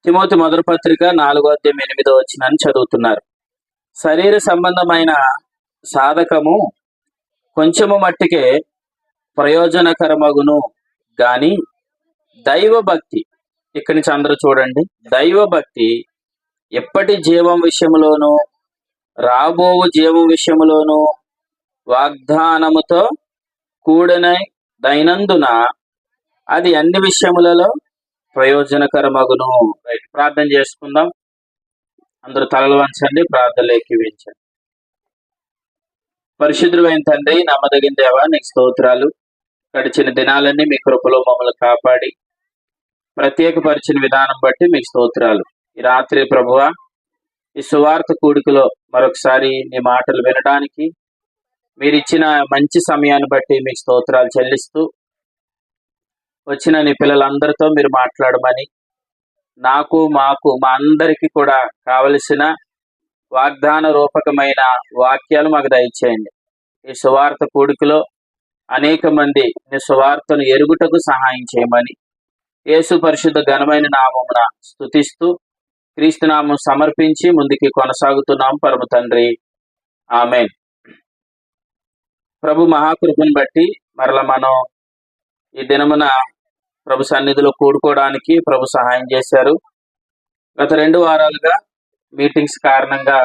Timothy మొదటి పత్రిక 4:8 చదువుతున్నారు. శరీర సంబంధమైన సాధకము కొంచెము మట్టికే ప్రయోజనకరమగును గాని దైవభక్తి, ఇక్కడి నుంచి అందరూ చూడండి, దైవభక్తి ఎప్పటి జీవం విషయములోను రాబో జీవం విషయములోను వాగ్దానముతో కూడిన దైనందున అది అన్ని విషయములలో ప్రయోజనకరమగును. ప్రార్థన చేసుకుందాం. అందరూ తలలు వంచండి, ప్రార్థనలు ఎక్కివించండి. పరిశుద్ధుడైన తండ్రి, నమ్మదగిన దేవా, నీకు స్తోత్రాలు. గడిచిన దినాలన్నీ మీ కృపలో మమ్మల్ని కాపాడి ప్రత్యేకపరిచిన విధానం బట్టి మీకు స్తోత్రాలు. ఈ రాత్రి ప్రభువా, ఈ సువార్త కూడికలో మరొకసారి నీ మాటలు వినడానికి మీరు ఇచ్చిన మంచి సమయాన్ని బట్టి మీకు స్తోత్రాలు చెల్లిస్తూ, వచ్చిన నీ పిల్లలందరితో మీరు మాట్లాడమని, నాకు మాకు మా అందరికీ కూడా కావలసిన వాగ్దాన రూపకమైన వాక్యాలు మాకు దయచేయండి. ఈ సువార్త కూడికలో అనేక మంది నీ సువార్తను ఎరుగుటకు సహాయం చేయమని యేసు పరిశుద్ధ ఘనమైన నామమున స్తుతిస్తూ క్రీస్తునామం సమర్పించి ముందుకి కొనసాగుతున్నాం పరమ తండ్రి, ఆమేన్. ప్రభు మహాకృపను బట్టి మరల మనం ఈ దినమున ప్రభు సన్నిధిలో కూడుకోవడానికి ప్రభు సహాయం చేశారు. గత 2 వారాలుగా మీటింగ్స్ కారణంగా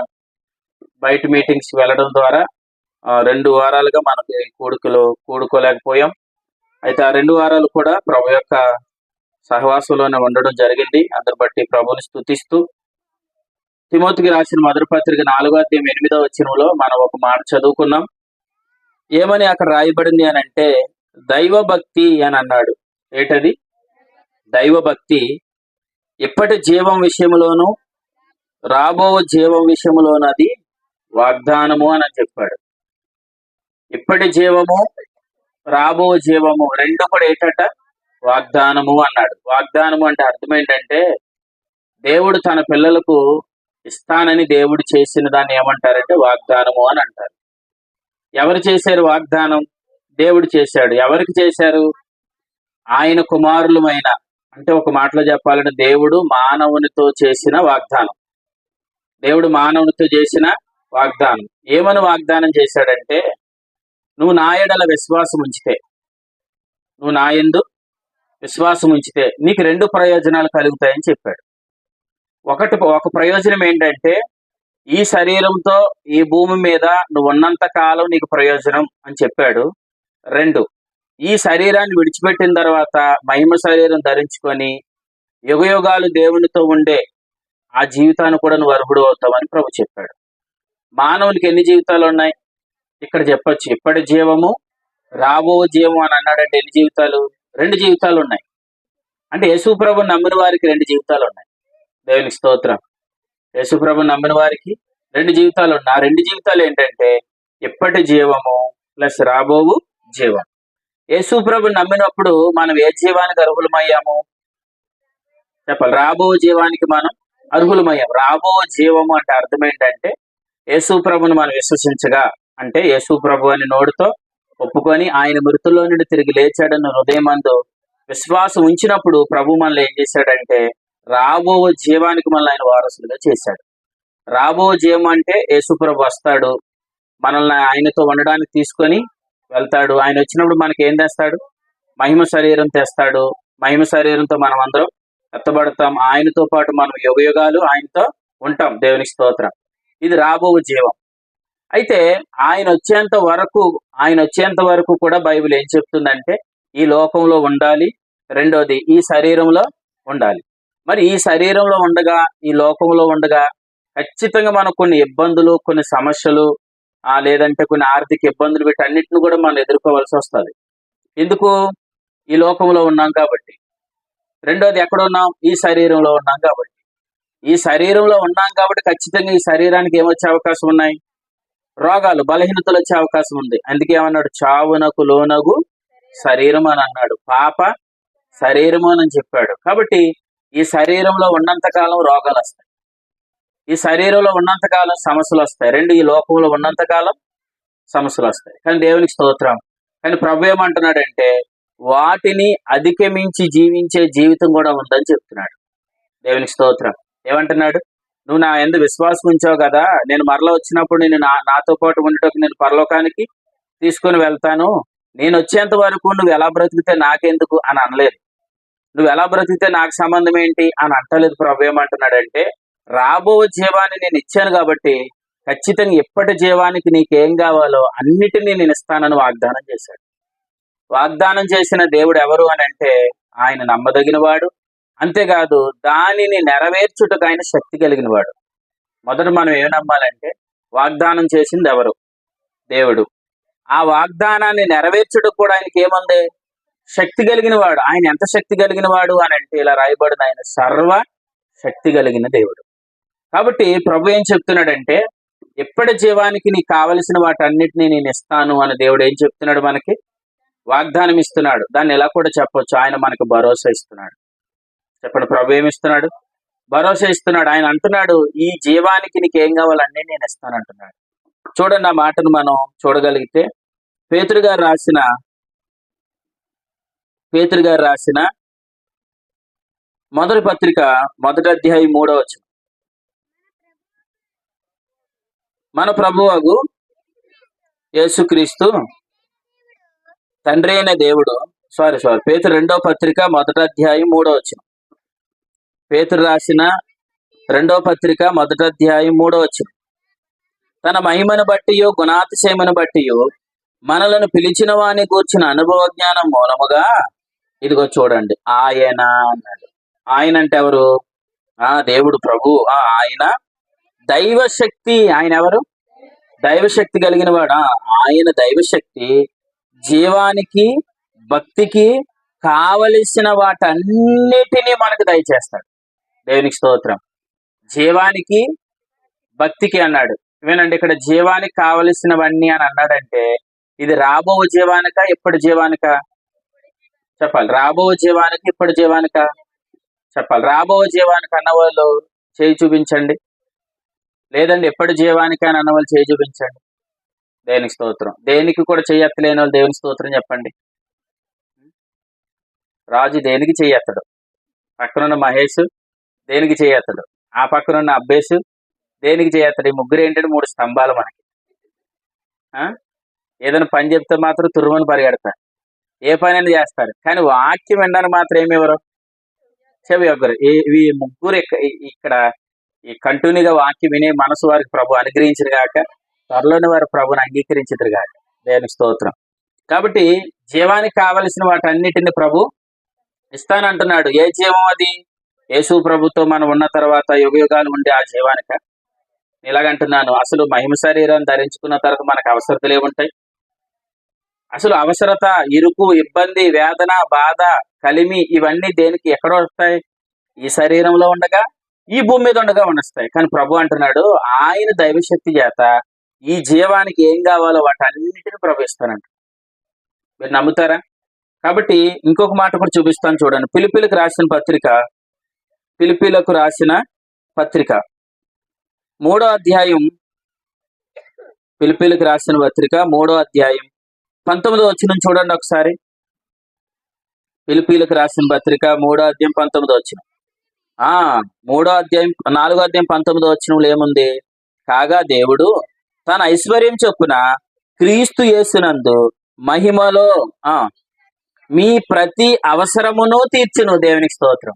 బయట మీటింగ్స్ వెళ్ళడం ద్వారా 2 వారాలుగా మనకి కూడుకలో కూడుకోలేకపోయాం. అయితే ఆ 2 వారాలు కూడా ప్రభు యొక్క సహవాసంలోనే ఉండడం జరిగింది. అందరి బట్టి ప్రభుని స్తుతిస్తూ తిమోతికి రాసిన మొదటి పత్రిక 4:8 మనం ఒక మాట చదువుకున్నాం. ఏమని అక్కడ రాయబడింది అని అంటే, దైవభక్తి అని అన్నాడు. ఏంటది? దైవభక్తి ఇప్పటి జీవం విషయంలోను రాబో జీవం విషయంలోను అది వాగ్దానము అని చెప్పాడు. ఇప్పటి జీవము రాబో జీవము రెండు కూడా ఏంటట? వాగ్దానము అన్నాడు. వాగ్దానము అంటే అర్థం ఏంటంటే, దేవుడు తన పిల్లలకు ఇస్తానని దేవుడు చేసిన దాన్ని ఏమంటారంటే వాగ్దానము అని అంటారు. ఎవరు చేశారు వాగ్దానం? దేవుడు చేశాడు. ఎవరికి చేశారు? ఆయన కుమారులమైన, అంటే ఒక మాటలో చెప్పాలంటే దేవుడు మానవునితో చేసిన వాగ్దానం. దేవుడు మానవునితో చేసిన వాగ్దానం. ఏమని వాగ్దానం చేశాడంటే, నువ్వు నా యెడల విశ్వాసం ఉంచితే, నువ్వు నా యందు విశ్వాసం ఉంచితే నీకు 2 ప్రయోజనాలు కలుగుతాయని చెప్పాడు. ఒక ప్రయోజనం ఏంటంటే, ఈ శరీరంతో ఈ భూమి మీద నువ్వు ఉన్నంత కాలం నీకు ప్రయోజనం అని చెప్పాడు. 2, ఈ శరీరాన్ని విడిచిపెట్టిన తర్వాత మహిమ శరీరం ధరించుకొని యుగయుగాలు దేవునితో ఉండే ఆ జీవితాన్ని కూడా నువ్వు అర్హుడు అవుతావని ప్రభు చెప్పాడు. మానవునికి ఎన్ని జీవితాలు ఉన్నాయి? ఇక్కడ చెప్పొచ్చు, ఇప్పటి జీవము రాబో జీవం అని అన్నాడంటే ఎన్ని జీవితాలు? 2 జీవితాలు ఉన్నాయి. అంటే యేసుప్రభు నమ్మిన వారికి 2 జీవితాలు ఉన్నాయి. దేవునికి స్తోత్రం. యేసుప్రభు నమ్మిన వారికి 2 జీవితాలు ఉన్నాయి. ఆ 2 జీవితాలు ఏంటంటే ఇప్పటి జీవము ప్లస్ రాబోవు జీవం. యేసుప్రభు నమ్మినప్పుడు మనం ఏ జీవానికి అర్హులమయ్యాము చెప్పాలి? రాబో జీవానికి మనం అర్హులమయ్యాం. రాబో జీవము అంటే అర్థం ఏంటంటే, యేసుప్రభుని మనం విశ్వసించగా, అంటే యేసుప్రభు అని నోటితో ఒప్పుకొని ఆయన మృతుల్లో నుండి తిరిగి లేచాడన్న హృదయమందు విశ్వాసం ఉంచినప్పుడు ప్రభు మనల్ని ఏం చేశాడంటే రాబో జీవానికి మనల్ని ఆయన వారసులుగా చేశాడు. రాబో జీవం అంటే యేసుప్రభు వస్తాడు, మనల్ని ఆయనతో ఉండడానికి తీసుకొని వెళ్తాడు. ఆయన వచ్చినప్పుడు మనకి ఏం తెస్తాడు? మహిమ శరీరం తెస్తాడు. మహిమ శరీరంతో మనం అందరం ఎత్తబడతాం. ఆయనతో పాటు మనం యుగయుగాలు ఆయనతో ఉంటాం. దేవునికి స్తోత్రం. ఇది రాబో జీవం. అయితే ఆయన వచ్చేంత వరకు కూడా బైబిల్ ఏం చెప్తుందంటే, ఈ లోకంలో ఉండాలి, రెండోది ఈ శరీరంలో ఉండాలి. మరి ఈ శరీరంలో ఉండగా, ఈ లోకంలో ఉండగా ఖచ్చితంగా మనకు కొన్ని ఇబ్బందులు, కొన్ని సమస్యలు, లేదంటే కొన్ని ఆర్థిక ఇబ్బందులు, వీటన్నిటిని కూడా మనం ఎదుర్కోవాల్సి వస్తుంది. ఎందుకు? ఈ లోకంలో ఉన్నాం కాబట్టి. రెండోది ఎక్కడ ఉన్నాం? ఈ శరీరంలో ఉన్నాం కాబట్టి. ఈ శరీరంలో ఉన్నాం కాబట్టి ఖచ్చితంగా ఈ శరీరానికి ఏమొచ్చే అవకాశం ఉన్నాయి? రోగాలు, బలహీనతలు వచ్చే అవకాశం ఉంది. అందుకే ఏమన్నాడు? చావునకు లోనగు శరీరం అని అన్నాడు. పాప శరీరము అని చెప్పాడు. కాబట్టి ఈ శరీరంలో ఉన్నంతకాలం రోగాలు వస్తాయి, ఈ శరీరంలో ఉన్నంతకాలం సమస్యలు వస్తాయి. 2, ఈ లోకంలో ఉన్నంతకాలం సమస్యలు వస్తాయి. కానీ దేవునికి స్తోత్రం. కానీ ప్రభు ఏమంటున్నాడంటే, వాటిని అధిగమించి జీవించే జీవితం కూడా ఉందని చెప్తున్నాడు. దేవునికి స్తోత్రం. ఏమంటున్నాడు? నువ్వు నా యందు విశ్వాసం ఉంచావు కదా, నేను మరలా వచ్చినప్పుడు నేను నాతో పాటు ఉండటకు నేను పరలోకానికి తీసుకొని వెళ్తాను. నేను వచ్చేంత వరకు నువ్వు ఎలా బ్రతికితే నాకెందుకు అని అనలేదు. నువ్వు ఎలా బ్రతికితే నాకు సంబంధం ఏంటి అని అంటలేదు. ప్రభు ఏమంటున్నాడంటే, రాబో జీవాన్ని నేను ఇచ్చాను కాబట్టి ఖచ్చితంగా ఎప్పటి జీవానికి నీకేం కావాలో అన్నిటినీ నేను ఇస్తానని వాగ్దానం చేశాడు. వాగ్దానం చేసిన దేవుడు ఎవరు అని అంటే ఆయన నమ్మదగిన వాడు, అంతేకాదు దానిని నెరవేర్చుటకు ఆయన శక్తి కలిగిన వాడు. మొదట మనం ఏం నమ్మాలంటే, వాగ్దానం చేసింది ఎవరు? దేవుడు. ఆ వాగ్దానాన్ని నెరవేర్చుటకు కూడా ఆయనకి ఏముంది? శక్తి కలిగిన వాడు. ఆయన ఎంత శక్తి కలిగిన వాడు అని అంటే ఇలా రాయబడిన ఆయన సర్వ శక్తి కలిగిన దేవుడు. కాబట్టి ప్రభు ఏం చెప్తున్నాడంటే, ఎప్పటి జీవానికి నీకు కావలసిన వాటన్నిటినీ నేను ఇస్తాను అని దేవుడు ఏం చెప్తున్నాడు? మనకి వాగ్దానం ఇస్తున్నాడు. దాన్ని ఎలా కూడా చెప్పొచ్చు, ఆయన మనకు భరోసా ఇస్తున్నాడు. చెప్పండి, ప్రభు ఏమి ఇస్తున్నాడు? భరోసా ఇస్తున్నాడు. ఆయన అంటున్నాడు, ఈ జీవానికి నీకు ఏం కావాలన్నీ నేను ఇస్తాను అంటున్నాడు. చూడండి, ఆ మాటను మనం చూడగలిగితే పేతురు గారు రాసిన మొదటి పత్రిక 1వ అధ్యాయం 3వ వచనం. మన ప్రభువగు యేసుక్రీస్తు తండ్రి అయిన దేవుడు, పేతురు 2వ పత్రిక 1వ అధ్యాయం 3వ వచనం. పేతురు రాసిన 2వ పత్రిక 1వ అధ్యాయం 3వ వచనం. తన మహిమను బట్టియో గుణాతిశయమును బట్టియో మనలను పిలిచిన వాని కూర్చిన అనుభవ జ్ఞానం మూలముగా ఇదిగో చూడండి ఆయన అన్నాడు. ఆయన అంటే ఎవరు? దేవుడు, ప్రభు. ఆయన దైవశక్తి. ఆయన ఎవరు? దైవశక్తి కలిగిన వాడు. ఆయన దైవశక్తి జీవానికి భక్తికి కావలసిన వాటన్నిటినీ మనకు దయచేస్తాడు. దేవునికి స్తోత్రం. జీవానికి భక్తికి అన్నాడు. వినండి, ఇక్కడ జీవానికి కావలసినవన్నీ అని అన్నాడంటే ఇది రాబో జీవానిక ఇప్పటి జీవానిక? చెప్పాలి. రాబో జీవానికి ఇప్పటి జీవానిక? చెప్పాలి. రాబో జీవానికి అన్నవాళ్ళు చేయి చూపించండి. లేదండి ఎప్పటి జీవానికి అని అన్నవాళ్ళు చేయి చూపించండి. దేవునికి స్తోత్రం. దేనికి కూడా చెయ్యెత్తలేని వాళ్ళు దేవునికి స్తోత్రం చెప్పండి. రాజు దేనికి చెయ్యెత్తడు. పక్కనున్న మహేష్ దేనికి చెయ్యెత్తడు. ఆ పక్కనున్న అబ్బేసు దేనికి చేయతాడు? ఈ ముగ్గురు ఏంటంటే 3 స్తంభాలు మనకి. ఏదైనా పని చెప్తే మాత్రం తురుమని పరిగెడతారు, ఏ పని అయినా చేస్తారు. కానీ వాక్యం వినడానికి మాత్రం ఏమి ఇవ్వరు, చెవి ఒక్కరు. ఇవి ముగ్గురు ఇక్కడ ఈ కంటిన్యూగా వాక్యం వినే మనసు వారికి ప్రభు అనుగ్రహించరు గాక, త్వరలోని వారు ప్రభుని అంగీకరించరు గాక. దేవునికి స్తోత్రం. కాబట్టి జీవానికి కావలసిన వాటన్నిటిని ప్రభు ఇస్తానంటున్నాడు. ఏ జీవం అది? యేసు ప్రభుతో మనం ఉన్న తర్వాత యుగయుగాలు ఉండే ఆ జీవానిక? ఇలాగంటున్నాను, అసలు మహిమ శరీరం ధరించుకున్న తర్వాత మనకు అవసరతలు ఏముంటాయి? అసలు అవసరత, ఇరుకు, ఇబ్బంది, వేదన, బాధ, కలిమి ఇవన్నీ దేనికి ఎక్కడ వస్తాయి? ఈ శరీరంలో ఉండగా, ఈ భూమి మీద ఉండగా వస్తాయి. కానీ ప్రభు అంటున్నాడు, ఆయన దైవశక్తి చేత ఈ జీవానికి ఏం కావాలో వాటన్నిటిని ప్రభు ఇస్తానంట. మీరు నమ్ముతారా? కాబట్టి ఇంకొక మాట కూడా చూపిస్తాను చూడండి. ఫిలిప్పీలకు రాసిన పత్రిక 3వ అధ్యాయం. ఫిలిప్పీలకు రాసిన పత్రిక 3వ అధ్యాయం 19వ వచనం చూడండి ఒకసారి. ఫిలిప్పీలకు రాసిన పత్రిక 3వ అధ్యాయం 19వ వచనం. 3వ అధ్యాయం 4వ అధ్యాయం 19వ వచనంలో ఏముంది? కాగా దేవుడు తన ఐశ్వర్యం చొప్పున క్రీస్తు యేసునందు మహిమలో మీ ప్రతి అవసరమును తీర్చును. దేవునికి స్తోత్రం.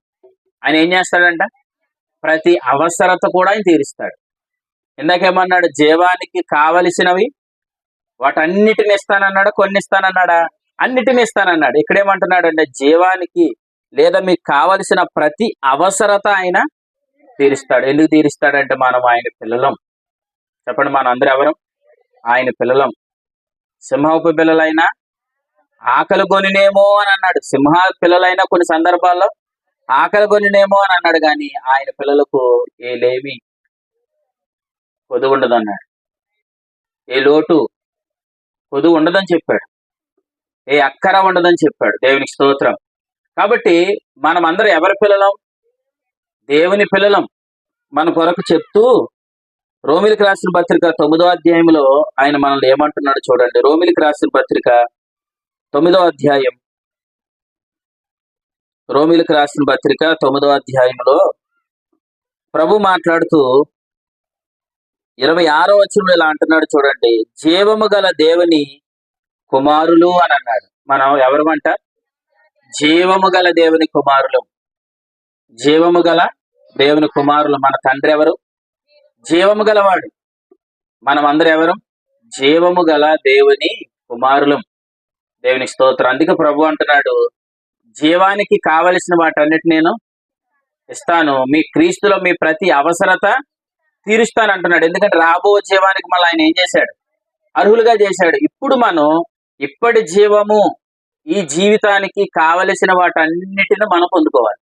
ఆయన ఏం చేస్తాడంట? ప్రతి అవసరత కూడా ఆయన తీరుస్తాడు. ఇందాకేమన్నాడు? జీవానికి కావలసినవి వాటన్నిటిని ఇస్తానన్నాడు. కొన్ని ఇస్తానన్నాడా? అన్నిటిని ఇస్తానన్నాడు. ఇక్కడేమంటున్నాడు అంటే జీవానికి లేదా మీకు కావలసిన ప్రతి అవసరత ఆయన తీరుస్తాడు. ఎందుకు తీరుస్తాడంటే మనం ఆయన పిల్లలం. చెప్పండి, మనం అందరూ ఎవరు? ఆయన పిల్లలం. సింహపు పిల్లలైనా ఆకలి కొనినేమో అని అన్నాడు. సింహ పిల్లలైనా కొన్ని సందర్భాల్లో ఆకలి కొనినేమో అని అన్నాడు. కానీ ఆయన పిల్లలకు ఏ లేమి కొదువు ఉండదు అన్నాడు. ఏ లోటు కొదువు ఉండదని చెప్పాడు. ఏ అక్కర ఉండదని చెప్పాడు. దేవునికి స్తోత్రం. కాబట్టి మనం అందరం ఎవరి పిల్లలం? దేవుని పిల్లలం. మన కొరకు చెప్తూ రోమిలికి రాసిన పత్రిక 9వ అధ్యాయంలో ఆయన మనల్ని ఏమంటున్నాడు చూడండి. రోమిలికి రాసిన పత్రిక 9వ అధ్యాయం. రోమిలికి రాసిన పత్రిక 9వ అధ్యాయంలో ప్రభు మాట్లాడుతూ 26వ వచనంలో ఇలా అంటున్నాడు చూడండి, జీవము గల దేవుని కుమారులు అని అన్నాడు. మనం ఎవరమంట? జీవము గల దేవుని కుమారులు. జీవము గల దేవుని కుమారులు. మన తండ్రి ఎవరు? జీవము గలవాడు. మనం అందరం ఎవరు? జీవము గల దేవుని కుమారులు. దేవునికి స్తోత్రం. అందుకే ప్రభు అంటున్నాడు, జీవానికి కావలసిన వాటన్నిటి నేను ఇస్తాను, మీ క్రీస్తులో మీ ప్రతి అవసరత తీరుస్తాను అంటున్నాడు. ఎందుకంటే రాబో జీవానికి మళ్ళీ ఆయన ఏం చేశాడు? అర్హులుగా చేశాడు. ఇప్పుడు మనం ఇప్పటి జీవము, ఈ జీవితానికి కావలసిన వాటన్నిటిని మనం పొందుకోవాలి.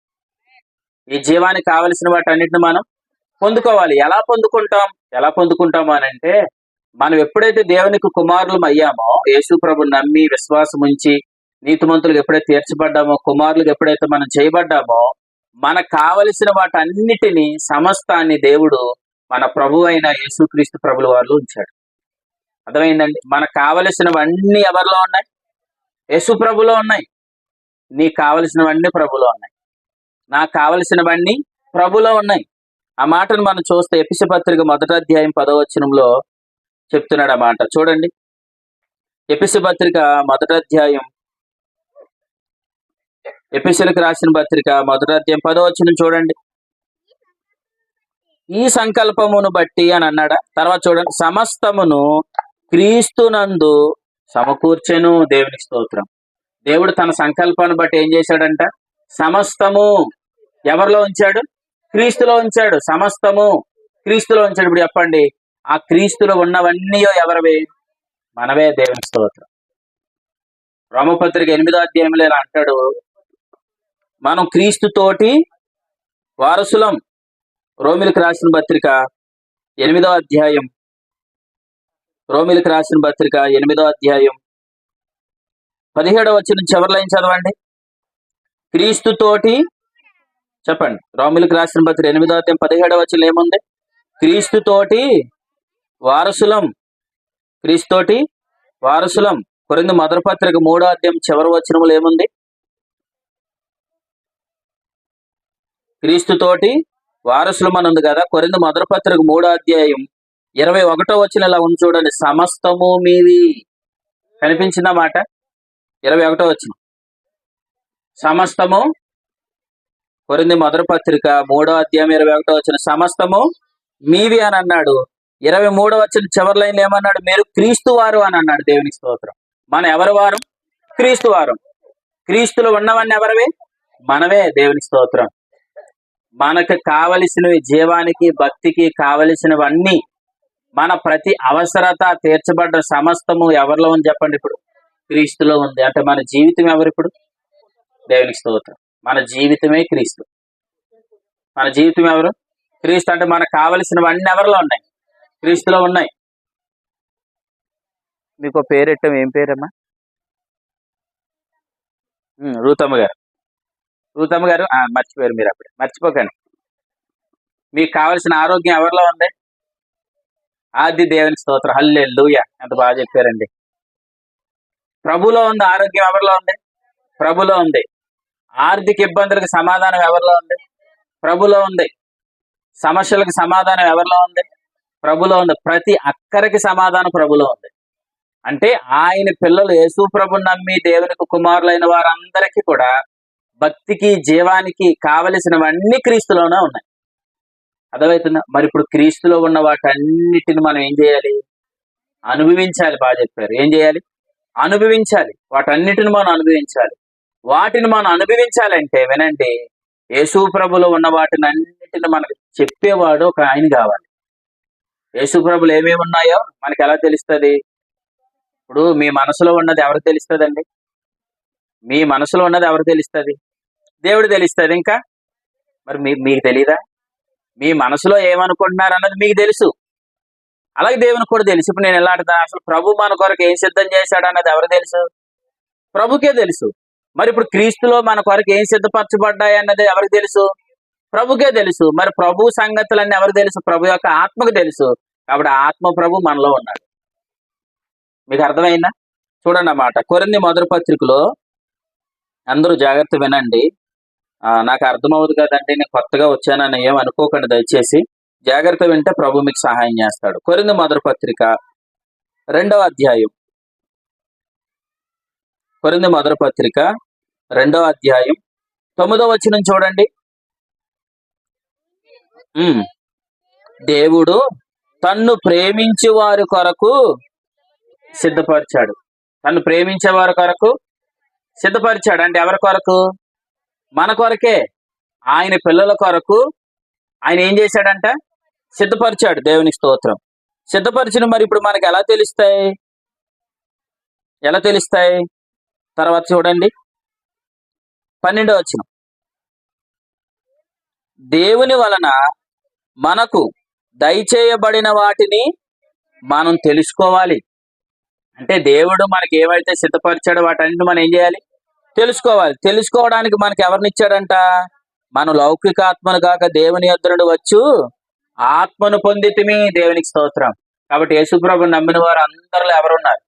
ఈ జీవానికి కావలసిన వాటన్నిటిని మనం పొందుకోవాలి. ఎలా పొందుకుంటాము అని అంటే, మనం ఎప్పుడైతే దేవునికి కుమారులం అయ్యామో, యేసు ప్రభుని నమ్మి విశ్వాసం ఉంచి నీతిమంతులకు ఎప్పుడైతే తీర్చబడ్డామో, కుమారులకు ఎప్పుడైతే మనం చేయబడ్డామో, మనకు కావలసిన వాటన్నిటిని, సమస్తాన్ని దేవుడు మన ప్రభు అయిన యేసుక్రీస్తు ప్రభుల వారిలో ఉంచాడు. అర్థమైందండి? మనకు కావలసినవన్నీ ఎవరిలో ఉన్నాయి? యేసు ప్రభులో ఉన్నాయి. నీకు కావలసినవన్నీ ప్రభులో ఉన్నాయి. నాకు కావలసినవన్నీ ప్రభులో ఉన్నాయి. ఆ మాటను మనం చూస్తే ఎఫెసీ పత్రిక 1వ అధ్యాయం 10వ వచనంలో చెప్తున్నాడు ఆ మాట. చూడండి, ఎఫెసీ పత్రిక 1వ అధ్యాయం, ఎఫెసీలకు రాసిన పత్రిక 1వ అధ్యాయం 10వ వచనం చూడండి. ఈ సంకల్పమును బట్టి అని అన్నాడా? తర్వాత చూడండి, సమస్తమును క్రీస్తునందు సమకూర్చెను. దేవునికి స్తోత్రం. దేవుడు తన సంకల్పాన్ని బట్టి ఏం చేశాడంట? సమస్తము ఎవరిలో ఉంచాడు? క్రీస్తులో ఉంచాడు. సమస్తము క్రీస్తులో ఉంచాడు. ఇప్పుడు చెప్పండి, ఆ క్రీస్తులో ఉన్నవన్నీ ఎవరివి? మనవే. దేవునికి స్తోత్రం. రోమపత్రిక 8వ అధ్యాయంలో ఇలా అంటాడు, మనం క్రీస్తుతోటి వారసులం. రోమిలకు రాసిన పత్రిక 8వ అధ్యాయం, రోమిలకు రాసిన పత్రిక 8వ అధ్యాయం 17వ వచనం చివరి లైన్ చదవండి. క్రీస్తుతోటి, చెప్పండి, రోమిలకు రాసిన పత్రిక 8వ అధ్యాయం 17వ వచనం ఏముంది? క్రీస్తుతోటి వారసులం. క్రీస్తుతోటి వారసులం. కొరింథీ మొదటి పత్రిక 3వ అధ్యాయం చివరి వచనములు ఏముంది? క్రీస్తుతోటి వారసులం అని ఉంది కదా. కొరింథీ మొదటి పత్రిక 3వ అధ్యాయం 21వ వచనం ఇలా ఉంది చూడండి, సమస్తము మీది. కనిపించిందా మాట? 21వ వచనం, సమస్తము. కొరింథీ మొదటి పత్రిక 3వ అధ్యాయం 21వ వచనం, సమస్తము మీవి అని అన్నాడు. 23వ వచనం చివరి లైన్ ఏమన్నాడు? మీరు క్రీస్తు వారు అని అన్నాడు. దేవునికి స్తోత్రం. మనం ఎవరి వారు? క్రీస్తు వారు. క్రీస్తులో ఉన్నవన్నీ ఎవరివి? మనవే. దేవునికి స్తోత్రం. మనకు కావలసినవి, జీవానికి భక్తికి కావలసినవన్నీ, మన ప్రతి అవసరత తీర్చబడ్డ సమస్తము ఎవరిలో ఉంది చెప్పండి? ఇప్పుడు క్రీస్తులో ఉంది. అంటే మన జీవితం ఎవరు ఇప్పుడు? దేవునికి స్తోత్రం. మన జీవితమే క్రీస్తు. మన జీవితం ఎవరు? క్రీస్తు. అంటే మనకు కావలసినవన్నీ ఎవరిలో ఉన్నాయి? క్రీస్తులో ఉన్నాయి. మీకు పేరెట్టం, ఏం పేరమ్మా? రూతమ్మ గారు. రూతమ్మ గారు మర్చిపోయారు మీరు. అప్పుడే మర్చిపోకండి. మీకు కావలసిన ఆరోగ్యం ఎవరిలో ఉంది? ఆది. దేవునికి స్తోత్రం. హల్లెలూయా. ఎంత బాగా చెప్పారండి. ప్రభులో ఉంది. ఆరోగ్యం ఎవరిలో ఉంది? ప్రభులో ఉంది. ఆర్థిక ఇబ్బందులకు సమాధానం ఎవరిలో ఉంది? ప్రభులో ఉంది. సమస్యలకు సమాధానం ఎవరిలో ఉంది? ప్రభులో ఉంది. ప్రతి అక్కరికి సమాధానం ప్రభులో ఉంది. అంటే ఆయన పిల్లలు, యేసు ప్రభుని నమ్మి దేవునికి కుమారులైన వారందరికీ కూడా భక్తికి, జీవానికి కావలసినవన్నీ క్రీస్తులోనే ఉన్నాయి. అర్థమవుతుందా? మరి ఇప్పుడు క్రీస్తులో ఉన్న వాటన్నిటిని మనం ఏం చేయాలి? అనుభవించాలి. బాగా చెప్పారు. ఏం చేయాలి? అనుభవించాలి. వాటన్నిటిని మనం అనుభవించాలి. వాటిని మనం అనుభవించాలంటే వినండి, యేసు ప్రభులో ఉన్న వాటిని అన్నిటిని మనకు చెప్పేవాడు ఒక ఆయన కావాలి. యేసు ప్రభులు ఏమేమి ఉన్నాయో మనకి ఎలా తెలుస్తుంది? ఇప్పుడు మీ మనసులో ఉన్నది ఎవరికి తెలుస్తుందండి? మీ మనసులో ఉన్నది ఎవరు తెలుస్తుంది? దేవుడు తెలుస్తుంది. ఇంకా మరి మీకు తెలీదా? మీ మనసులో ఏమనుకుంటున్నారు అన్నది మీకు తెలుసు. అలాగే దేవునికి కూడా తెలుసు. ఇప్పుడు నేను ఎలా అంటా, అసలు ప్రభు మన కొరకు ఏం సిద్ధం చేశాడు అన్నది ఎవరు తెలుసు? ప్రభుకే తెలుసు. మరి ఇప్పుడు క్రీస్తులో మన కొరకు ఏం సిద్ధపరచబడ్డాయి అన్నది ఎవరికి తెలుసు? ప్రభుకే తెలుసు. మరి ప్రభు సంగతులన్నీ ఎవరు తెలుసు? ప్రభు యొక్క ఆత్మకు తెలుసు. కాబట్టి ఆత్మ ప్రభు మనలో ఉన్నాడు. మీకు అర్థమైందా? చూడండి అన్నమాట. కొరింథీ మొదటి పత్రికలో, అందరూ జాగ్రత్త వినండి, నాకు అర్థమవుదు కదండి, నేను కొత్తగా వచ్చానని ఏం అనుకోకండి దయచేసి. జాగ్రత్త వింటే ప్రభు మీకు సహాయం చేస్తాడు. కొరింథీ మొదటి పత్రిక 2వ అధ్యాయం. కొరింథీ మొదటి పత్రిక 2వ అధ్యాయం 9వ వచనం చూడండి. దేవుడు తన్ను ప్రేమించే వారి కొరకు సిద్ధపరిచాడు. తన్ను ప్రేమించే వారి కొరకు సిద్ధపరిచాడు అంటే ఎవరి కొరకు? మన కొరకే. ఆయన పిల్లల కొరకు ఆయన ఏం చేశాడంట? సిద్ధపరిచాడు. దేవునికి స్తోత్రం. సిద్ధపరిచిన మరి ఇప్పుడు మనకి ఎలా తెలుస్తాయి? తర్వాత చూడండి 12వ వచనం. దేవుని వలన మనకు దయచేయబడిన వాటిని మనం తెలుసుకోవాలి. అంటే దేవుడు మనకి ఏవైతే సిద్ధపరిచాడో వాటన్నిటిని మనం ఏం చేయాలి? తెలుసుకోవాలి. తెలుసుకోవడానికి మనకి ఎవరినిచ్చాడంట? మనం లౌకిక ఆత్మను కాక దేవుని యొద్ద నుండి వచ్చు ఆత్మను పొందితిమి. దేవునికి స్తోత్రం. కాబట్టి యేసుప్రభుని నమ్మిన వారు అందరిలో ఎవరున్నారు?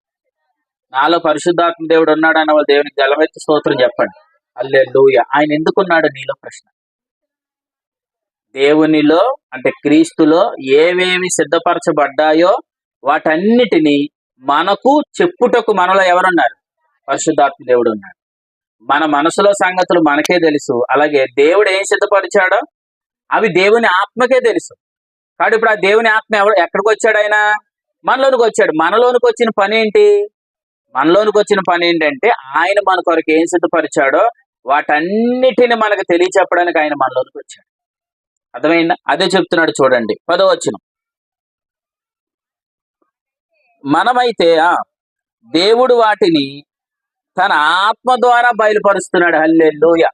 నాలో పరిశుద్ధాత్మ దేవుడు ఉన్నాడు అన్న వాళ్ళు దేవునికి గలమెత్తి స్తోత్రం చెప్పండి. హల్లెలూయా. ఆయన ఎందుకున్నాడు నీలో? ప్రశ్న. దేవునిలో అంటే క్రీస్తులో ఏవేవి సిద్ధపరచబడ్డాయో వాటన్నిటినీ మనకు చెప్పుటకు మనలో ఎవరున్నారు? పరిశుద్ధాత్మ దేవుడు ఉన్నాడు. మన మనసులో సంగతులు మనకే తెలుసు. అలాగే దేవుడు ఏం సిద్ధపరిచాడో అవి దేవుని ఆత్మకే తెలుసు. కాబట్టి ఇప్పుడు ఆ దేవుని ఆత్మ ఎక్కడికి వచ్చాడు? ఆయన మనలోనికి వచ్చాడు. మనలోనికి వచ్చిన పని ఏంటి? మనలోనికి వచ్చిన పని ఏంటంటే ఆయన మన కొరకు ఏం సిద్ధపరిచాడో వాటన్నిటిని మనకు తెలియచెప్పడానికి ఆయన మనలోనికి వచ్చాడు. అర్థమైందా? అదే చెప్తున్నాడు చూడండి 10వ వచనం. మనమైతే దేవుడు వాటిని తన ఆత్మ ద్వారా బయలుపరుస్తున్నాడు. హల్లెలూయా.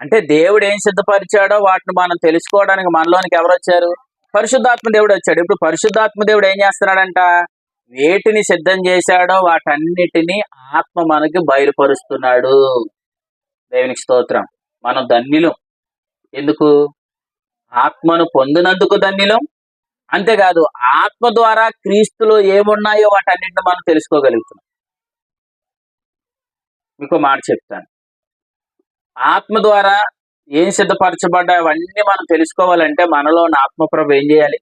అంటే దేవుడు ఏం సిద్ధపరిచాడో వాటిని మనం తెలుసుకోవడానికి మనలోనికి ఎవరు వచ్చారు? పరిశుద్ధాత్మ దేవుడు వచ్చాడు. ఇప్పుడు పరిశుద్ధాత్మ దేవుడు ఏం చేస్తున్నాడంట? వేటిని సిద్ధం చేశాడో వాటన్నిటిని ఆత్మ మనకి బయలుపరుస్తున్నాడు. దేవునికి స్తోత్రం. మనం ధన్యులం. ఎందుకు? ఆత్మను పొందినందుకు ధన్యులం. అంతేకాదు ఆత్మ ద్వారా క్రీస్తులో ఏమున్నాయో వాటన్నిటిని మనం తెలుసుకోగలుగుతున్నాం. మీకు మాట చెప్తాను. ఆత్మ ద్వారా ఏం సిద్ధపరచబడ్డా అవన్నీ మనం తెలుసుకోవాలంటే మనలో ఉన్న ఆత్మప్రభు ఏం చేయాలి?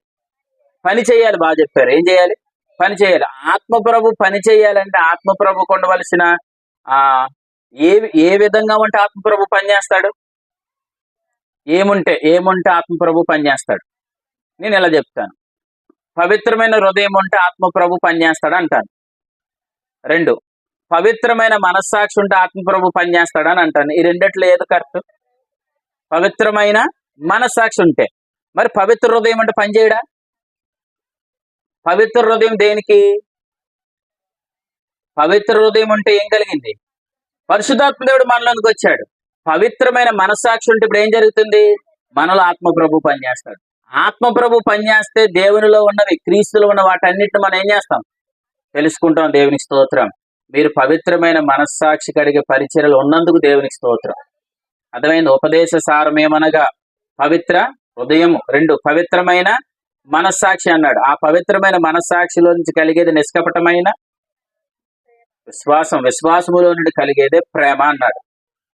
పని చేయాలి. బాగా చెప్పారు. ఏం చేయాలి? పని చేయాలి. ఆత్మప్రభు పని చేయాలంటే ఆత్మప్రభుకు ఉండవలసిన ఏ విధంగా ఉంటే ఆత్మప్రభు పనిచేస్తాడు? ఏముంటే ఆత్మప్రభు పనిచేస్తాడు? నేను ఇలా చెప్తాను. పవిత్రమైన హృదయం ఉంటే ఆత్మప్రభు పనిచేస్తాడు అంటాను. 2, పవిత్రమైన మనస్సాక్షి ఉంటే ఆత్మప్రభు పనిచేస్తాడని అంటాను. ఈ రెండిట్లో ఏది కరెక్ట్? పవిత్రమైన మనస్సాక్షి ఉంటే. మరి పవిత్ర హృదయం అంటే పనిచేయడా? పవిత్ర హృదయం దేనికి? పవిత్ర హృదయం ఉంటే ఏం కలిగింది? పరిశుద్ధాత్మ దేవుడు మనలోనికి వచ్చాడు. పవిత్రమైన మనస్సాక్షి ఉంటే ఇప్పుడు ఏం జరుగుతుంది? మనలో ఆత్మప్రభు పనిచేస్తాడు. ఆత్మప్రభు పనిచేస్తే దేవునిలో ఉన్నవి, క్రీస్తులో ఉన్న వాటన్నిటిని మనం ఏం చేస్తాం? తెలుసుకుంటాం. దేవునికి స్తోత్రం. మీరు పవిత్రమైన మనస్సాక్షి కలిగే పరిచర్యలు ఉన్నందుకు దేవునికి స్తోత్రం. అర్థమైంది? ఉపదేశ సారం ఏమనగా పవిత్ర హృదయము. 2, పవిత్రమైన మనస్సాక్షి అన్నాడు. ఆ పవిత్రమైన మనస్సాక్షిలో నుంచి కలిగేది నిష్కపటమైన విశ్వాసం. విశ్వాసములో నుండి కలిగేదే ప్రేమ అన్నాడు.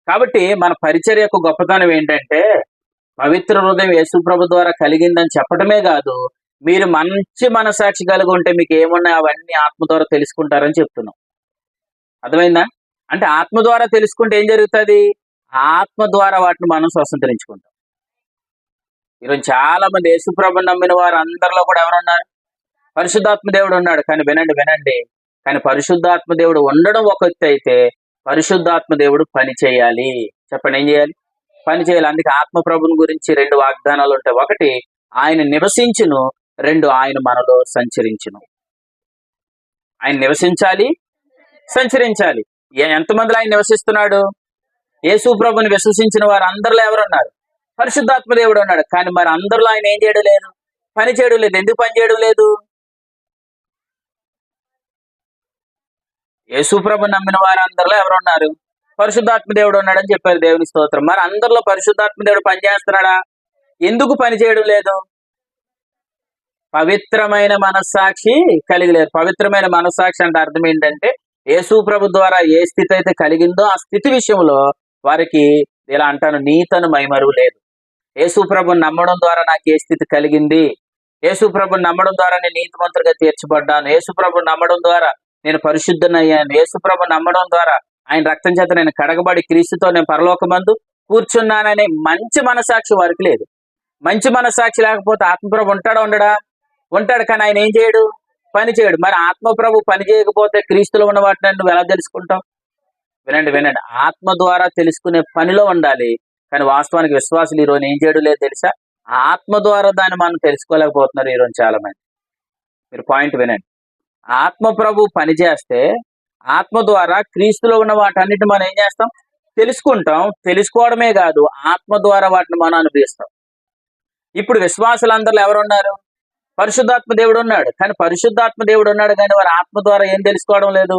కాబట్టి మన పరిచర్య యొక్క గొప్పతనం ఏంటంటే పవిత్ర హృదయం యేసుప్రభు ద్వారా కలిగిందని చెప్పటమే కాదు, మీరు మంచి మనస్సాక్షి కలిగి ఉంటే మీకు ఏమున్నాయి అవన్నీ ఆత్మ ద్వారా తెలుసుకుంటారని చెప్తున్నాం. అర్థమైందా? అంటే ఆత్మ ద్వారా తెలుసుకుంటే ఏం జరుగుతుంది? ఆత్మ ద్వారా వాటిని మనం స్వతంత్రించుకుంటాం. ఈరోజు చాలా మంది యేసుప్రభుని నమ్మిన వారు అందరిలో కూడా ఎవరున్నారు? పరిశుద్ధాత్మ దేవుడు ఉన్నాడు. కానీ వినండి, కానీ పరిశుద్ధాత్మ దేవుడు ఉండడం ఒక ఎత్తు అయితే పరిశుద్ధాత్మ దేవుడు పని చేయాలి. చెప్పండి, ఏం చేయాలి? పని చేయాలి. అందుకే ఆత్మ ప్రభుని గురించి 2 వాగ్దానాలు ఉంటాయి. 1, ఆయన నివసించును. 2, ఆయన మనలో సంచరించును. ఆయన నివసించాలి, సంచరించాలి. ఎంతమందిలో ఆయన నివసిస్తున్నాడు? యేసు ప్రభుని విశ్వసించిన వారు అందరిలో ఎవరున్నారు? పరిశుద్ధాత్మ దేవుడు ఉన్నాడు. కానీ మరి అందరిలో ఆయన ఏం చేయడం లేదు? పని చేయడం లేదు. ఎందుకు పని చేయడం లేదు? యేసు ప్రభు నమ్మిన వారు అందరిలో ఎవరున్నారు? పరిశుద్ధాత్మ దేవుడు ఉన్నాడని చెప్పారు. దేవుని స్తోత్రం. మరి అందరిలో పరిశుద్ధాత్మ దేవుడు పనిచేస్తున్నాడా? ఎందుకు పని చేయడం లేదు? పవిత్రమైన మనస్సాక్షి కలిగి లేదు. పవిత్రమైన మనస్సాక్షి అంటే అర్థం ఏంటంటే యేసు ప్రభు ద్వారా ఏ స్థితి అయితే కలిగిందో ఆ స్థితి విషయంలో వారికి ఇలా అంటాను, నీతను మైమరువు లేదు. యేసు ప్రభుని నమ్మడం ద్వారా నాకు ఏ స్థితి కలిగింది, యేసు ప్రభుని నమ్మడం ద్వారా నేను నీతిమంతుడిగా తీర్చబడ్డాను, యేసు ప్రభుని నమ్మడం ద్వారా నేను పరిశుద్ధనయ్యాను, యేసు ప్రభుని నమ్మడం ద్వారా ఆయన రక్తం చేత నేను కడగబడి క్రీస్తుతో నేను పరలోకమందు కూర్చున్నాననే మంచి మనసాక్షి వారికి లేదు. మంచి మనసాక్షి లేకపోతే ఆత్మప్రభు ఉంటాడా? ఉండడా? ఉంటాడు. కానీ ఆయన ఏం చేయడు? పని చేయడు. మరి ఆత్మప్రభు పని చేయకపోతే క్రీస్తులో ఉన్న వాటిని నువ్వు ఎలా తెలుసుకుంటావు? వినండి వినండి, ఆత్మ ద్వారా తెలుసుకునే పనిలో ఉండాలి. కానీ వాస్తవానికి విశ్వాసులు ఈరోజు ఏం చేయడం లేదు తెలుసా? ఆత్మ ద్వారా దాన్ని మనం తెలుసుకోలేకపోతున్నారు ఈరోజు చాలా మంది. మీరు పాయింట్ వినండి, ఆత్మ ప్రభు పని చేస్తే ఆత్మ ద్వారా క్రీస్తులో ఉన్న వాటన్నిటిని మనం ఏం చేస్తాం? తెలుసుకుంటాం. తెలుసుకోవడమే కాదు, ఆత్మ ద్వారా వాటిని మనం అనుభవిస్తాం. ఇప్పుడు విశ్వాసులందరిలో ఎవరు ఉన్నారు? పరిశుద్ధాత్మ దేవుడు ఉన్నాడు. కానీ పరిశుద్ధాత్మ దేవుడు ఉన్నాడు కానీ వారి ఆత్మ ద్వారా ఏం తెలుసుకోవడం లేదు?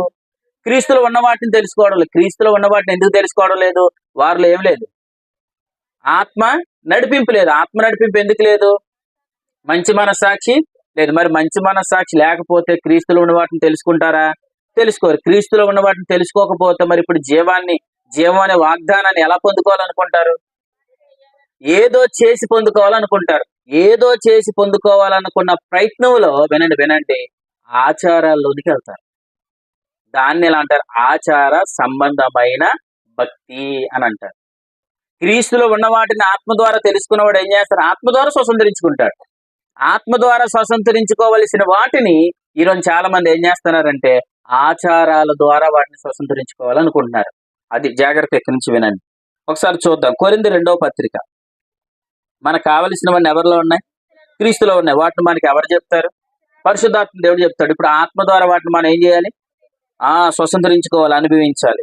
క్రీస్తులో ఉన్న వాటిని తెలుసుకోవడం లేదు. క్రీస్తులో ఉన్న వాటిని ఎందుకు తెలుసుకోవడం లేదు? వారిలో ఏం లేదు? ఆత్మ నడిపింపు లేదు. ఆత్మ నడిపింపు ఎందుకు లేదు? మంచి మనస్సాక్షి లేదు. మరి మంచి మనస్సాక్షి లేకపోతే క్రీస్తులో ఉన్న వాటిని తెలుసుకుంటారా? తెలుసుకోరు. క్రీస్తులో ఉన్న వాటిని తెలుసుకోకపోతే మరి ఇప్పుడు జీవం అనే వాగ్దానాన్ని ఎలా పొందుకోవాలనుకుంటారు? ఏదో చేసి పొందుకోవాలనుకుంటారు. ఏదో చేసి పొందుకోవాలనుకున్న ప్రయత్నంలో వినండి ఆచారాల్లోనికి వెళ్తారు. దాన్ని ఎలా అంటారు? ఆచార సంబంధమైన భక్తి అని అంటారు. క్రీస్తులో ఉన్న వాటిని ఆత్మ ద్వారా తెలుసుకున్నవాడు ఏం చేస్తారు? ఆత్మ ద్వారా స్వతంత్రించుకుంటాడు. ఆత్మ ద్వారా స్వతంత్రించుకోవలసిన వాటిని ఈరోజు చాలా మంది ఏం చేస్తున్నారంటే ఆచారాల ద్వారా వాటిని స్వతంత్రించుకోవాలనుకుంటున్నారు. అది జాగ్రత్త, ఎక్కడి నుంచి వినండి. ఒకసారి చూద్దాం. కొరింథీ 2వ పత్రిక. మనకు కావలసినవన్నీ ఎవరిలో ఉన్నాయి? క్రీస్తులో ఉన్నాయి. వాటిని మనకి ఎవరు చెప్తారు? పరిశుద్ధాత్మ దేవుడు చెప్తాడు. ఇప్పుడు ఆత్మ ద్వారా వాటిని మనం ఏం చేయాలి? స్వతంత్రించుకోవాలి, అనుభవించాలి.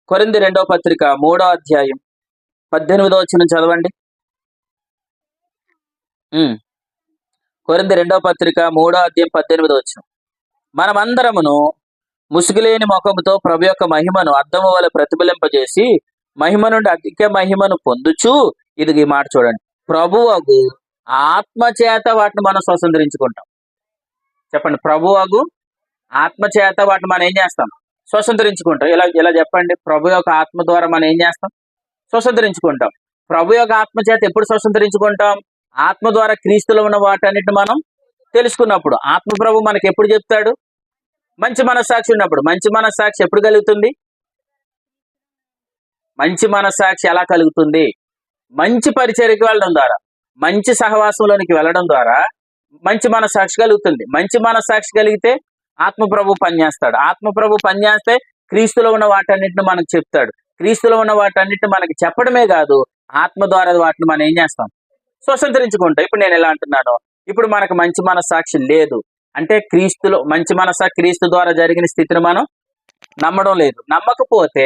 కొరింథీ 2వ పత్రిక 3వ అధ్యాయం 18వ వచనం చదవండి. కొరింథీ 2వ పత్రిక 3వ అధ్యాయం 18వ వచనం. మనమందరమును ముసుగులేని ముఖముతో ప్రభు యొక్క మహిమను అద్దము వలె ప్రతిఫలింపజేసి మహిమ నుండి అధిక మహిమను పొందుచు, ఇది ఈ మాట చూడండి, ప్రభువగు ఆత్మ చేత వాటిని మనం స్వతంత్రించుకుంటాం. చెప్పండి, ప్రభువగు ఆత్మ చేత వాటిని మనం ఏం చేస్తాం? స్వతంత్రించుకుంటాం. ఇలా చెప్పండి, ప్రభు యొక్క ఆత్మ ద్వారా మనం ఏం చేస్తాం? స్వతంత్రించుకుంటాం. ప్రభు యొక్క ఆత్మ చేత ఎప్పుడు స్వతంత్రించుకుంటాం? ఆత్మ ద్వారా క్రీస్తులో ఉన్న వాటన్నిటిని మనం తెలుసుకున్నప్పుడు. ఆత్మ ప్రభు మనకి ఎప్పుడు చెప్తాడు? మంచి మనస్సాక్షి ఉన్నప్పుడు. మంచి మనస్సాక్షి ఎప్పుడు కలుగుతుంది? మంచి మనస్సాక్షి ఎలా కలుగుతుంది? మంచి పరిచర్యకి వెళ్ళడం ద్వారా, మంచి సహవాసంలోనికి వెళ్ళడం ద్వారా మంచి మనస్సాక్షి కలుగుతుంది. మంచి మనస్సాక్షి కలిగితే ఆత్మ ప్రభు పనిచేస్తాడు. ఆత్మ ప్రభు పనిచేస్తే క్రీస్తులో ఉన్న వాటన్నిటిని మనకు చెప్తాడు. క్రీస్తులో ఉన్న వాటన్నిటిని మనకి చెప్పడమే కాదు, ఆత్మ ద్వారా వాటిని మనం ఏం చేస్తాం? స్వతంత్రించుకుంటాం. ఇప్పుడు నేను ఎలా అంటున్నాను, ఇప్పుడు మనకు మంచి మనస్సాక్షి లేదు అంటే క్రీస్తులో మంచి మనస్సాక్షి క్రీస్తు ద్వారా జరిగిన స్థితిని మనం నమ్మడం లేదు. నమ్మకపోతే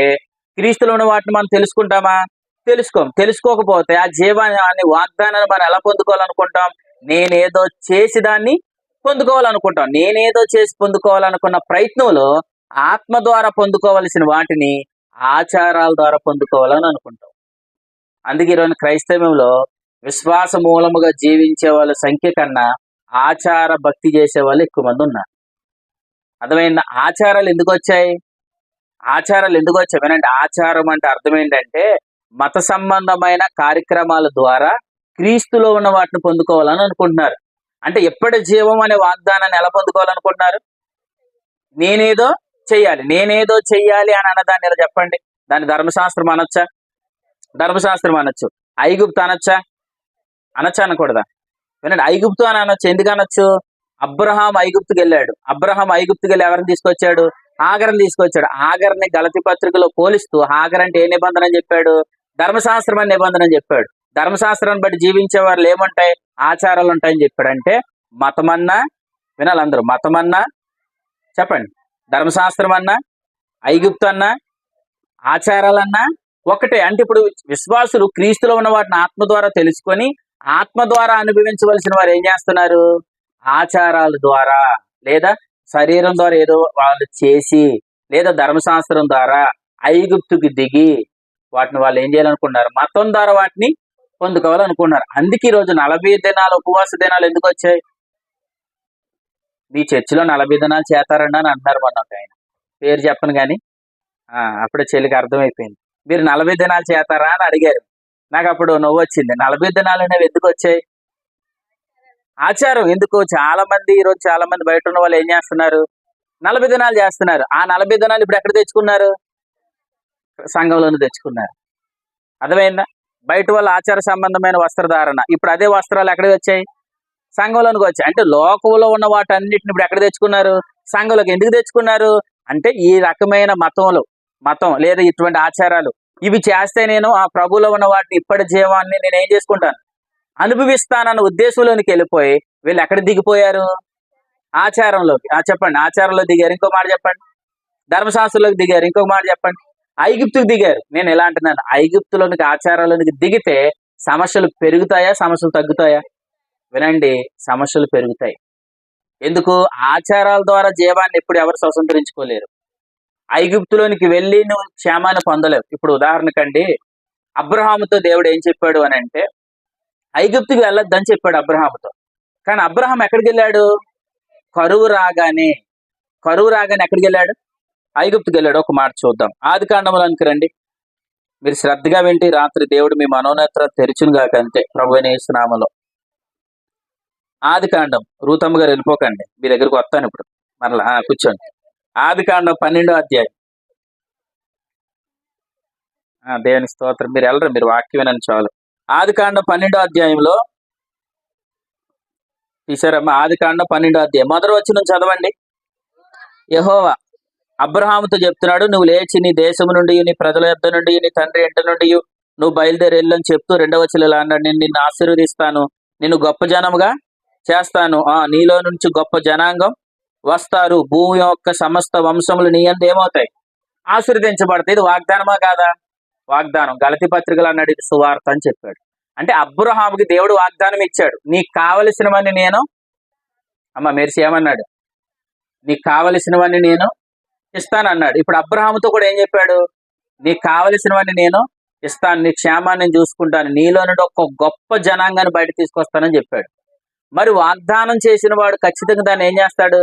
క్రీస్తులో ఉన్న వాటిని మనం తెలుసుకుంటామా? తెలుసుకోకపోతే ఆ జీవాన్ని వాగ్దానాన్ని మనం ఎలా పొందుకోవాలనుకుంటాం? నేనేదో చేసి దాన్ని పొందుకోవాలనుకుంటాం. నేనేదో చేసి పొందుకోవాలనుకున్న ప్రయత్నంలో ఆత్మ ద్వారా పొందుకోవలసిన వాటిని ఆచారాల ద్వారా పొందుకోవాలని అనుకుంటాం. అందుకే ఈరోజు క్రైస్తవ్యంలో విశ్వాస మూలముగా జీవించే వాళ్ళ సంఖ్య కన్నా ఆచార భక్తి చేసే వాళ్ళు ఎక్కువ మంది ఉన్నారు. అర్థమైందా? ఆచారాలు ఎందుకు వచ్చాయి? వినండి, ఆచారం అంటే అర్థం ఏంటంటే మత సంబంధమైన కార్యక్రమాల ద్వారా క్రీస్తులో ఉన్న వాటిని పొందుకోవాలని అనుకుంటున్నారు. అంటే ఎప్పటి జీవం అనే వాగ్దానాన్ని ఎలా పొందుకోవాలనుకుంటున్నారు? నేనేదో చెయ్యాలి అని అన్నదాన్ని ఎలా చెప్పండి? దాన్ని ధర్మశాస్త్రం అనొచ్చా? ధర్మశాస్త్రం అనొచ్చు. ఐగుప్తు అనొచ్చా? అనకూడదా? వినండి, ఐగుప్తు అని అనొచ్చు. ఎందుకు అనొచ్చు? అబ్రహాం ఐగుప్తుకి వెళ్ళాడు. అబ్రహాం ఐగుప్తుకి వెళ్ళి ఎవరిని తీసుకొచ్చాడు? హాగర్ని తీసుకొచ్చాడు. హాగర్ని గలతీ పత్రికలో పోలిస్తూ హాగర్ అంటే ఏ నిబంధన అని చెప్పాడు? ధర్మశాస్త్రం అని నిబంధన అని చెప్పాడు. ధర్మశాస్త్రాన్ని బట్టి జీవించే వారు ఏముంటాయి? ఆచారాలు ఉంటాయని చెప్పాడు. అంటే మతమన్నా, వినాలి అందరూ, మతమన్నా చెప్పండి, ధర్మశాస్త్రం అన్నా, ఐగుప్తు అన్నా, ఆచారాలన్నా ఒకటే. అంటే ఇప్పుడు విశ్వాసులు క్రీస్తులో ఉన్న వాటిని ఆత్మ ద్వారా తెలుసుకొని ఆత్మ ద్వారా అనుభవించవలసిన వారు ఏం చేస్తున్నారు? ఆచారాల ద్వారా లేదా శరీరం ద్వారా ఏదో వాళ్ళు చేసి లేదా ధర్మశాస్త్రం ద్వారా ఐగుప్తుకి దిగి వాటిని వాళ్ళు ఏం చేయాలనుకున్నారు? మతం ద్వారా వాటిని పొందుకోవాలనుకున్నారు. అందుకే ఈరోజు 40 దినాలు ఉపవాస దినాలు ఎందుకు వచ్చాయి? మీ చర్చిలో 40 దినాలు చేస్తారండి అని అంటున్నారు. మొన్న ఒక ఆయన, పేరు చెప్పను కానీ అప్పుడే చెల్లికి అర్థమైపోయింది. మీరు 40 దినాలు చేస్తారా అని అడిగారు. నాకు అప్పుడు నవ్వు వచ్చింది. 40 దినాలు అనేవి ఎందుకు వచ్చాయి? ఆచారం ఎందుకు? ఈరోజు చాలా మంది బయట ఉన్న వాళ్ళు ఏం చేస్తున్నారు? 40 దినాలు చేస్తున్నారు. ఆ 40 దినాలు ఇప్పుడు ఎక్కడ తెచ్చుకున్నారు? సంఘంలోనే తెచ్చుకున్నారు. అర్థమైందా? బయట వాళ్ళ ఆచార సంబంధమైన వస్త్రధారణ, ఇప్పుడు అదే వస్త్రాలు ఎక్కడికి వచ్చాయి? సంఘంలోనికి వచ్చాయి. అంటే లోకంలో ఉన్న వాటన్నిటిని ఇప్పుడు ఎక్కడ తెచ్చుకున్నారు? సంఘంలోకి. ఎందుకు తెచ్చుకున్నారు? అంటే ఈ రకమైన మతం లేదా ఇటువంటి ఆచారాలు ఇవి చేస్తే నేను ఆ ప్రభువులో ఉన్న వాటిని ఇప్పటి జీవాన్ని నేను ఏం చేసుకుంటాను, అనుభవిస్తానన్న ఉద్దేశంలోనికి వెళ్ళిపోయి వీళ్ళు ఎక్కడ దిగిపోయారు? ఆచారంలోకి. చెప్పండి, ఆచారంలో దిగారు. ఇంకో మాట చెప్పండి. ధర్మశాస్త్రంలోకి దిగారు. ఇంకొక మాట చెప్పండి. ఐగుప్తుకు దిగారు. నేను ఎలా అంటున్నాను? ఐగుప్తులోనికి ఆచారాల్లోనికి దిగితే సమస్యలు పెరుగుతాయా, సమస్యలు తగ్గుతాయా? వినండి, సమస్యలు పెరుగుతాయి. ఎందుకు? ఆచారాల ద్వారా జీవాన్ని ఎప్పుడు ఎవరు స్వతంత్రించుకోలేరు. ఐగుప్తులోనికి వెళ్ళి నువ్వు క్షేమాన్ని పొందలేవు. ఇప్పుడు ఉదాహరణకండి, అబ్రహాముతో దేవుడు ఏం చెప్పాడు అని అంటే, ఐగుప్తుకి వెళ్ళొద్దని చెప్పాడు అబ్రహాముతో. కానీ అబ్రహాం ఎక్కడికి వెళ్ళాడు? కరువు రాగానే ఎక్కడికి వెళ్ళాడు? ఐగుప్తుకి వెళ్ళాడు. ఒక మాట చూద్దాం. ఆదికాండములోనికి రండి. మీరు శ్రద్ధగా వింటే రాత్రి దేవుడు మీ మనోనేత్ర తెరిచును గాక. అంతే, ప్రభువైన యేసు నామములో. ఆదికాండం. రూతమ్మ గారు వెళ్ళిపోకండి, మీ దగ్గరకు వస్తాను ఇప్పుడు మరలా. కూర్చోండి. ఆదికాండం 12వ అధ్యాయం. దేవుని స్తోత్రం. మీరు వెళ్ళరు, మీరు వాక్యం వినండి చాలు. ఆదికాండం 12వ అధ్యాయంలో తీసారమ్మా. ఆదికాండం 12వ అధ్యాయం మొదటి వచనం చదవండి. యెహోవా అబ్రహాముతో చెప్తున్నాడు, నువ్వు లేచి నీ దేశము నుండి, నీ ప్రజల యొద్ద నుండి, నీ తండ్రి ఇంటి నుండి నువ్వు బయలుదేరి వెళ్ళని చెప్తూ 2వ వచనంలో ఇలా అన్నాడు, నేను నిన్ను ఆశీర్వదిస్తాను, నిన్ను గొప్ప జనముగా చేస్తాను, నీలో నుంచి గొప్ప జనాంగం వస్తారు, భూమి యొక్క సమస్త వంశములు నీ యందు ఏమవుతాయి? ఆశీర్వదించబడతాయి. ఇది వాగ్దానమా కాదా? వాగ్దానం. గలతీ పత్రికలు అన్నాడు ఇది సువార్త అని చెప్పాడు. అంటే అబ్రహాముకి దేవుడు వాగ్దానం ఇచ్చాడు, నీకు కావలసినవన్నీ నేను మెరిసి ఏమన్నాడు? నీకు కావలసినవన్నీ నేను ఇస్తానన్నాడు. ఇప్పుడు అబ్రహాముతో కూడా ఏం చెప్పాడు? నీకు కావలసినవన్నీ నేను ఇస్తాను, నీ క్షేమాన్ని చూసుకుంటాను, నీలో నుండి ఒక గొప్ప జనాంగాన్ని బయట తీసుకొస్తానని చెప్పాడు. మరి వాగ్దానం చేసిన వాడు ఖచ్చితంగా దాన్ని ఏం చేస్తాడు?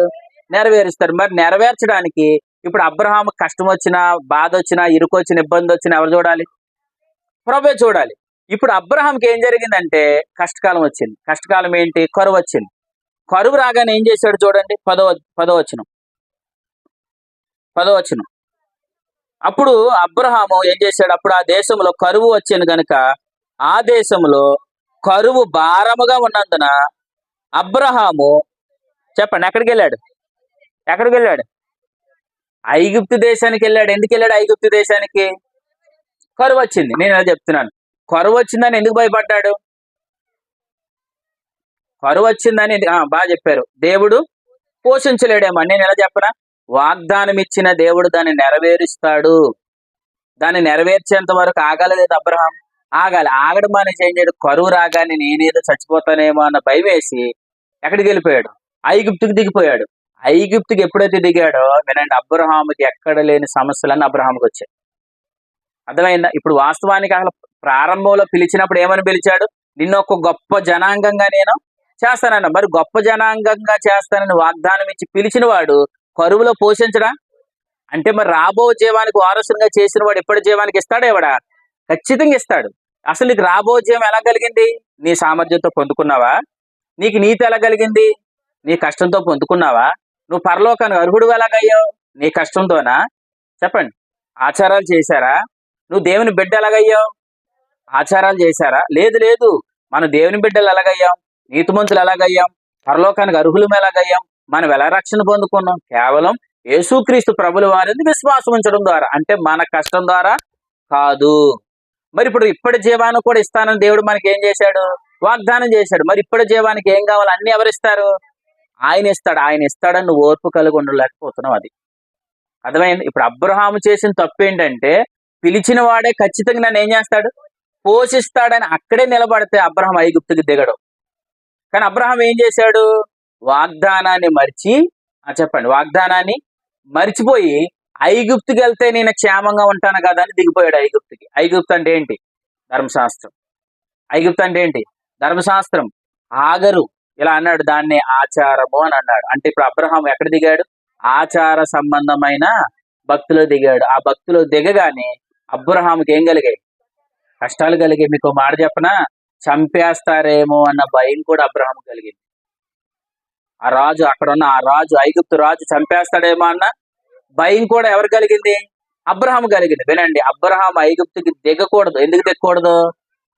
నెరవేరుస్తాడు. మరి నెరవేర్చడానికి ఇప్పుడు అబ్రహాము కష్టం వచ్చినా, బాధ వచ్చినా, ఇరుకు వచ్చిన, ఇబ్బంది వచ్చినా ఎవరు చూడాలి? ప్రభువే చూడాలి. ఇప్పుడు అబ్రహాంకి ఏం జరిగిందంటే కష్టకాలం వచ్చింది. కష్టకాలం ఏంటి? కరువు వచ్చింది. కరువు రాగానే ఏం చేశాడు చూడండి. పదో వచనం. అప్పుడు అబ్రహాము ఏం చేశాడు? అప్పుడు ఆ దేశంలో కరువు వచ్చింది కనుక ఆ దేశంలో కరువు భారముగా ఉన్నందున అబ్రహాము, చెప్పండి, ఎక్కడికి వెళ్ళాడు? ఐగుప్తు దేశానికి వెళ్ళాడు. ఎందుకు వెళ్ళాడు ఐగుప్తు దేశానికి? కరువు వచ్చింది. నేను ఎలా చెప్తున్నాను, కరువు వచ్చిందని ఎందుకు భయపడ్డాడు? కరువు వచ్చిందని బాగా చెప్పారు. దేవుడు పోషించలేడేమో. నేను ఎలా చెప్పనా? వాగ్దానం ఇచ్చిన దేవుడు దాన్ని నెరవేరుస్తాడు. దాన్ని నెరవేర్చేంత వరకు ఆగలేదు అబ్రహాం. ఆగడం అనేసి ఏం చేయడు? కరువు రాగానే నేనేదో చచ్చిపోతానేమో అన్న భయం వేసి ఎక్కడికి వెళ్ళిపోయాడు? ఐగుప్తుకి దిగిపోయాడు. ఐగుప్తుకి ఎప్పుడైతే దిగాడో వినండి, అబ్రహాముకి ఎక్కడ లేని సమస్యలన్నీ అబ్రహాముకి వచ్చాయి. అర్థమైందా? ఇప్పుడు వాస్తవానికి అసలు ప్రారంభంలో పిలిచినప్పుడు ఏమని పిలిచాడు? నిన్ను ఒక గొప్ప జనాంగంగా నేను చేస్తానన్న. మరి గొప్ప జనాంగంగా చేస్తానని వాగ్దానం ఇచ్చి పిలిచిన వాడు కరువులో పోషించడా? అంటే మరి రాబో జీవానికి వారసుగా చేసిన వాడు ఎప్పటి జీవానికి ఇస్తాడు? ఎవడా? ఖచ్చితంగా ఇస్తాడు. అసలు నీకు రాబో జీవం ఎలా కలిగింది? నీ సామర్థ్యంతో పొందుకున్నావా? నీకు నీతి ఎలా కలిగింది? నీ కష్టంతో పొందుకున్నావా? నువ్వు పరలోకానికి అర్హుడు ఎలాగయ్యావు? నీ కష్టంతోనా? చెప్పండి. ఆచారాలు చేశారా? నువ్వు దేవుని బిడ్డ ఎలాగయ్యావు? ఆచారాలు చేశారా? లేదు. మన దేవుని బిడ్డలు ఎలాగయ్యాం? నీతిమంతులు ఎలాగయ్యాం? పరలోకానికి అర్హులం ఎలాగయ్యాం? మనం ఎలా రక్షణ పొందుకున్నాం? కేవలం యేసుక్రీస్తు ప్రభుల వారిని విశ్వాసం ఉంచడం ద్వారా. అంటే మన కష్టం ద్వారా కాదు. మరి ఇప్పుడు ఇప్పటి జీవాన్ని కూడా ఇస్తానని దేవుడు మనకి ఏం చేశాడు? వాగ్దానం చేశాడు. మరి ఇప్పటి జీవానికి ఏం కావాలి? అన్ని ఎవరిస్తారు? ఆయన ఇస్తాడని నువ్వు ఓర్పు కలిగి ఉండలేకపోతున్నావు. అది అర్థమైంది. ఇప్పుడు అబ్రహాము చేసిన తప్పు ఏంటంటే పిలిచిన వాడే ఖచ్చితంగా నన్ను ఏం చేస్తాడు? పోషిస్తాడని అక్కడే నిలబడితే అబ్రహాం ఐగుప్తుకి దిగడు. కానీ అబ్రహాం ఏం చేశాడు? వాగ్దానాన్ని మర్చిపోయి ఐగుప్తుకి వెళ్తే నేను క్షేమంగా ఉంటాను కదా అని దిగిపోయాడు ఐగుప్తుకి. ఐగుప్తు అంటే ఏంటి? ధర్మశాస్త్రం. ఆగరు ఇలా అన్నాడు, దాన్ని ఆచారము అని అన్నాడు. అంటే ఇప్పుడు అబ్రహాం ఎక్కడ దిగాడు? ఆచార సంబంధమైన భక్తిలో దిగాడు. ఆ భక్తిలో దిగగానే అబ్రహాముకి ఏం కలిగాయి? కష్టాలు కలిగాయి. మీకు మాట చెప్పనా, చంపేస్తారేమో అన్న భయం కూడా అబ్రహాము కలిగింది. ఆ రాజు, అక్కడ ఉన్న ఆ రాజు, ఐగుప్తు రాజు చంపేస్తాడేమో అన్న భయం కూడా ఎవరు కలిగింది? అబ్రహాము కలిగింది. వినండి, అబ్రహాం ఐగుప్తుకి దిగకూడదు. ఎందుకు దిగకూడదు?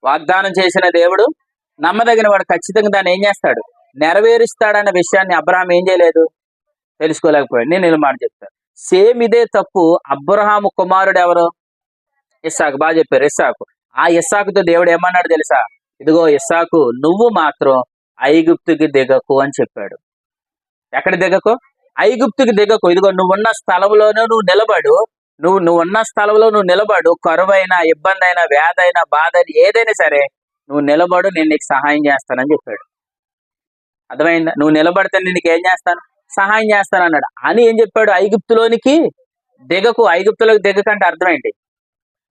వాగ్దానం చేసిన దేవుడు నమ్మదగిన వాడు, ఖచ్చితంగా దాన్ని ఏం చేస్తాడు? నెరవేరుస్తాడన్న విషయాన్ని అబ్రహాం ఏం చేయలేదు, తెలుసుకోలేకపోయాడు. నేను ఇలా మాట చెప్తాను, సేమ్ ఇదే తప్పు. అబ్రహాము కుమారుడు ఎవరు? ఇస్సాకు. బాగా చెప్పారు, ఇస్సాకు. ఆ ఇస్సాకుతో దేవుడు ఏమన్నాడు తెలుసా? ఇదిగో ఇస్సాకు, నువ్వు మాత్రం ఐగుప్తుకి దిగకు అని చెప్పాడు. ఎక్కడ దిగకు? ఐగుప్తుకి దిగకు. ఇదిగో నువ్వున్న స్థలంలోనే నువ్వు నిలబడు. నువ్వున్న స్థలంలో నువ్వు నిలబడు. కరువైనా, ఇబ్బంది అయినా, వ్యాధి అయినా, బాధ అయినా, ఏదైనా సరే నువ్వు నిలబడు, నేను నీకు సహాయం చేస్తానని చెప్పాడు. అర్థమైందా? నువ్వు నిలబడితే నేను నీకు ఏం చేస్తాను? సహాయం చేస్తాను అన్నాడు. అని ఏం చెప్పాడు? ఐగుప్తులోనికి దిగకు. ఐగుప్తులోకి దిగకంటే అర్థం ఏంటి?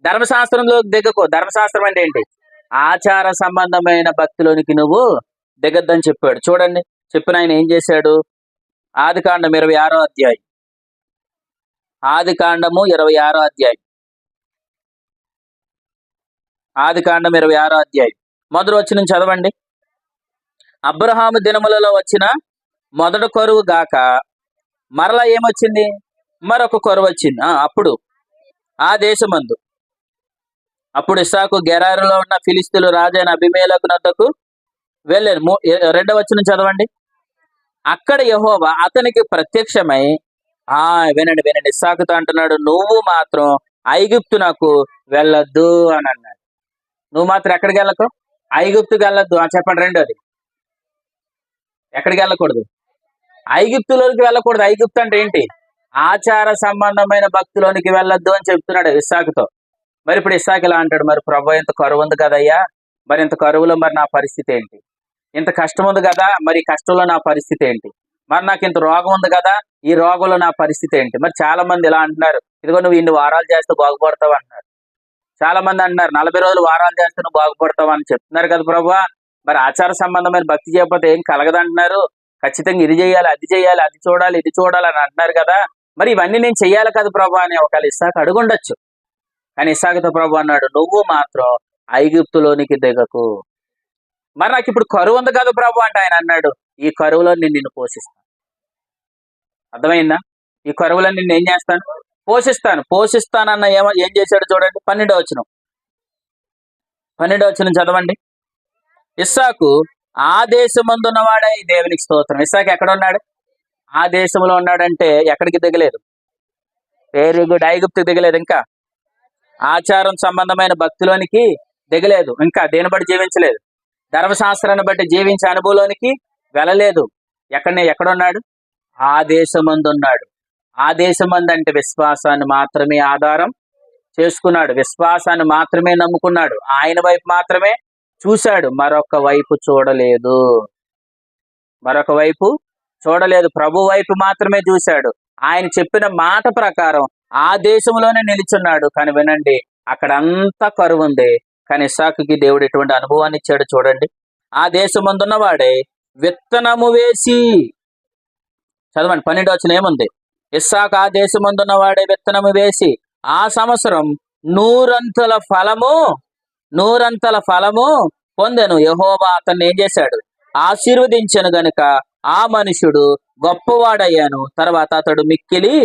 ధర్మశాస్త్రంలోకి దిగకు. ధర్మశాస్త్రం అంటే ఏంటి? ఆచార సంబంధమైన భక్తిలోనికి నువ్వు దిగద్దని చెప్పాడు. చూడండి, చెప్పిన ఆయన ఏం చేశాడు? ఆదికాండం 26వ అధ్యాయం. ఆదికాండము 26వ అధ్యాయం. ఆదికాండం 26వ అధ్యాయం మొదటి వచనం చదవండి. అబ్రహాము దినములలో వచ్చిన మొదటి కరువు గాక మరలా ఏమొచ్చింది? మరొక కరువు వచ్చింది. అప్పుడు ఆ దేశమందు అప్పుడు ఇస్సాకు గెరారులో ఉన్న ఫిలిస్తీయుల రాజైన అబీమెలెకు నద్దకు వెళ్ళాను. రెండవ వచనం చదవండి. అక్కడ యెహోవా అతనికి ప్రత్యక్షమై, వినండి వినండి, ఇస్సాకుతో అంటున్నాడు, నువ్వు మాత్రం ఐగుప్తునకు వెళ్ళొద్దు అని అన్నాడు. నువ్వు మాత్రం ఎక్కడికి వెళ్ళకు? ఐగుప్తుకి వెళ్ళొద్దు. చెప్పండి రెండోది. ఎక్కడికి వెళ్ళకూడదు? ఐగుప్తులోనికి వెళ్ళకూడదు. ఐగుప్తు అంటే ఏంటి? ఆచార సంబంధమైన భక్తిలోనికి వెళ్ళొద్దు అని చెప్తున్నాడు ఇస్సాకుతో. మరి ఇప్పుడు ఇస్సాకు ఇలా అంటాడు, మరి ప్రభు ఇంత కరువు ఉంది కదయ్యా, మరి ఇంత కరువులో మరి నా పరిస్థితి ఏంటి? ఇంత కష్టం ఉంది కదా, మరి కష్టంలో నా పరిస్థితి ఏంటి? మరి నాకు ఇంత రోగం ఉంది కదా, ఈ రోగంలో నా పరిస్థితి ఏంటి? మరి చాలా మంది ఇలా అంటున్నారు, ఇదిగో నువ్వు ఇన్ని వారాలు చేస్తే బాగుపడతావు అంటున్నారు. చాలా మంది అంటున్నారు 40 రోజులు వారాలు చేస్తే నువ్వు బాగుపడతావు అని చెప్తున్నారు కదా ప్రభువా. మరి ఆచార సంబంధమైన భక్తి చేయకపోతే ఏం కలగదంటున్నారు. ఖచ్చితంగా ఇది చేయాలి, అది చేయాలి, అది చూడాలి, ఇది చూడాలి అని అంటున్నారు కదా. మరి ఇవన్నీ నేను చెయ్యాలి కదా ప్రభు అని ఒకవేళ ఇస్సాకు అడుగుండొచ్చు. కానీ ఇస్సాకుతో ప్రభు అన్నాడు, నువ్వు మాత్రం ఐగుప్తులోనికి దిగకు. మరి నాకు ఇప్పుడు కరువు ఉంది కదా ప్రభు అంటే ఆయన అన్నాడు, ఈ కరువులో నేను నిన్ను పోషిస్తాను. అర్థమైందా? ఈ కరువులో నిన్ను ఏం చేస్తాను? పోషిస్తానన్న ఏం చేశాడు చూడండి. 12వ వచనం చదవండి. ఇస్సాకు ఆ దేశమందున్నవాడే దేవునికి స్తోత్రం. ఇస్సాకు ఎక్కడ ఉన్నాడు? ఆ దేశంలో ఉన్నాడంటే ఎక్కడికి దిగలేదు? వెరీ గుడ్, ఐగుప్తుకి దిగలేదు. ఇంకా ఆచారం సంబంధమైన భక్తిలోనికి దిగలేదు. ఇంకా దేని బట్టి జీవించలేదు? ధర్మశాస్త్రాన్ని బట్టి జీవించే అనుభవంలోనికి వెళ్ళలేదు. ఎక్కడున్నాడు? ఆ దేశమందున్నాడు. ఆ దేశమందు అంటే విశ్వాసాన్ని మాత్రమే ఆధారం చేసుకున్నాడు, విశ్వాసాన్ని మాత్రమే నమ్ముకున్నాడు, ఆయన వైపు మాత్రమే చూశాడు, మరొక వైపు చూడలేదు. ప్రభు వైపు మాత్రమే చూశాడు. ఆయన చెప్పిన మాట ప్రకారం ఆ దేశంలోనే నిలిచున్నాడు. కానీ వినండి, అక్కడ అంతా కరువు ఉంది. కానీ ఇస్సాకుకి దేవుడు ఎటువంటి అనుభవాన్ని ఇచ్చాడు చూడండి. ఆ దేశమందున్నవాడే విత్తనము వేసి, చదవండి 12వ వచనం ఏముంది? ఇస్సాకు ఆ దేశమందున్నవాడే విత్తనము వేసి ఆ సంవత్సరం నూరంతల ఫలము పొందెను. యెహోవా అతన్ని ఏం చేశాడు? ఆశీర్వదించెను గనుక ఆ మనుషుడు గొప్పవాడయ్యాను. తర్వాత అతడు మిక్కిలి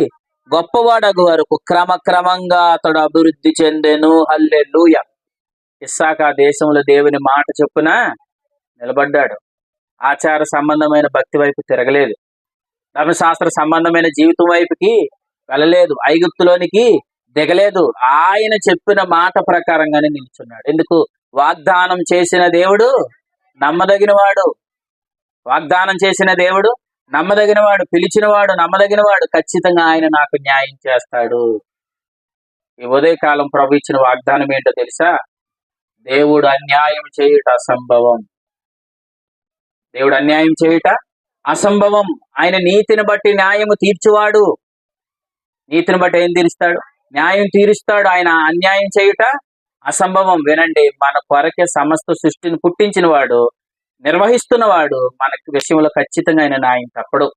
గొప్పవాడగు వరకు క్రమక్రమంగా అతడు అభివృద్ధి చెందెను. హల్లెలూయా. ఇస్సాకు ఆ దేశంలో దేవుని మాట చొప్పున నిలబడ్డాడు. ఆచార సంబంధమైన భక్తి వైపు తిరగలేదు, ధర్మశాస్త్ర సంబంధమైన జీవితం వైపుకి వెళ్ళలేదు, ఐగుప్తులోనికి దిగలేదు. ఆయన చెప్పిన మాట ప్రకారంగానే నిల్చున్నాడు. ఎందుకు? వాగ్దానం చేసిన దేవుడు నమ్మదగినవాడు. వాగ్దానం చేసిన దేవుడు నమ్మదగినవాడు, పిలిచినవాడు నమ్మదగినవాడు. ఖచ్చితంగా ఆయన నాకు న్యాయం చేస్తాడు. ఈ ఉదయకాలం ప్రభు ఇచ్చిన వాగ్దానం ఏంటో తెలుసా? దేవుడు అన్యాయం చేయుట అసంభవం. దేవుడు అన్యాయం చేయుట అసంభవం. ఆయన నీతిని బట్టి న్యాయము తీర్చువాడు. నీతిని బట్టి ఏం తీరుస్తాడు? న్యాయం తీరుస్తాడు. ఆయన అన్యాయం చేయుట అసంభవం. వినండి, మన కొరకే సమస్త సృష్టిని పుట్టించిన వాడు, నిర్వహిస్తున్నవాడు, మనకి విషయంలో ఖచ్చితంగా ఆయన న్యాయం తప్పడు.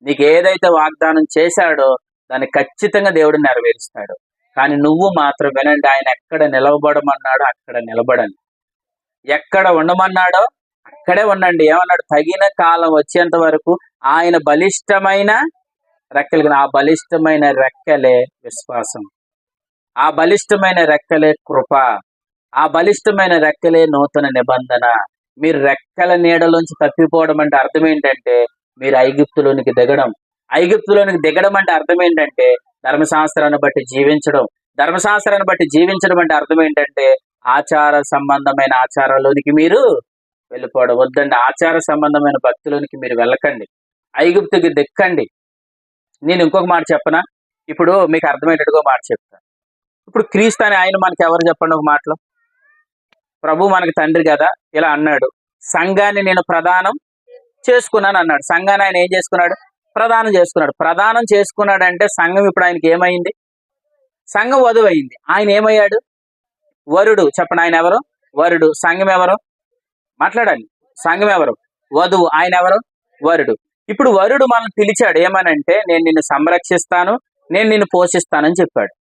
నీకు ఏదైతే వాగ్దానం చేశాడో దాన్ని ఖచ్చితంగా దేవుడు నెరవేరుస్తాడు. కానీ నువ్వు మాత్రం వినండి, ఆయన ఎక్కడ నిలవబడమన్నాడో అక్కడ నిలబడండి, ఎక్కడ ఉండమన్నాడో అక్కడే ఉండండి. ఏమన్నాడు? తగిన కాలం వచ్చేంత వరకు ఆయన బలిష్టమైన రెక్కలు, ఆ బలిష్టమైన రెక్కలే విశ్వాసం, ఆ బలిష్టమైన రెక్కలే కృప, ఆ బలిష్టమైన రెక్కలే నూతన నిబంధన. మీరు రెక్కల నీడలోంచి తప్పిపోవడం అంటే అర్థం ఏంటంటే మీరు ఐగుప్తులోనికి దిగడం. ఐగుప్తులోనికి దిగడం అంటే అర్థం ఏంటంటే ధర్మశాస్త్రాన్ని బట్టి జీవించడం. ధర్మశాస్త్రాన్ని బట్టి జీవించడం అంటే అర్థం ఏంటంటే ఆచార సంబంధమైన ఆచారాల్లోనికి మీరు వెళ్ళిపోవడం. వద్దండి, ఆచార సంబంధమైన భక్తిలోనికి మీరు వెళ్ళకండి, ఐగుప్తుకి దిక్కండి. నేను ఇంకొక మాట చెప్పనా? ఇప్పుడు మీకు అర్థమయ్యేటట్టుగా మాట చెప్తాను. ఇప్పుడు క్రీస్తు అని ఆయన మనకి ఎవరు చెప్పండి ఒక మాటలో? ప్రభు మనకి తండ్రి కదా, ఇలా అన్నాడు, సంఘాన్ని నేను ప్రదానం చేసుకున్నాను అన్నాడు. సంఘాన్ని ఆయన ఏం చేసుకున్నాడు? ప్రదానం చేసుకున్నాడు. ప్రదానం చేసుకున్నాడు అంటే సంఘం ఇప్పుడు ఆయనకి ఏమైంది? సంఘం వధువు అయింది. ఆయన ఏమయ్యాడు? వరుడు. చెప్పండి, ఆయన ఎవరు? వరుడు. సంఘం ఎవరు? మాట్లాడాలి. సంఘం ఎవరు? వధువు. ఆయన ఎవరు? వరుడు. ఇప్పుడు వరుడు మనల్ని పిలిచాడు ఏమనంటే నేను నిన్ను సంరక్షిస్తాను, నేను నిన్ను పోషిస్తానని చెప్పాడు.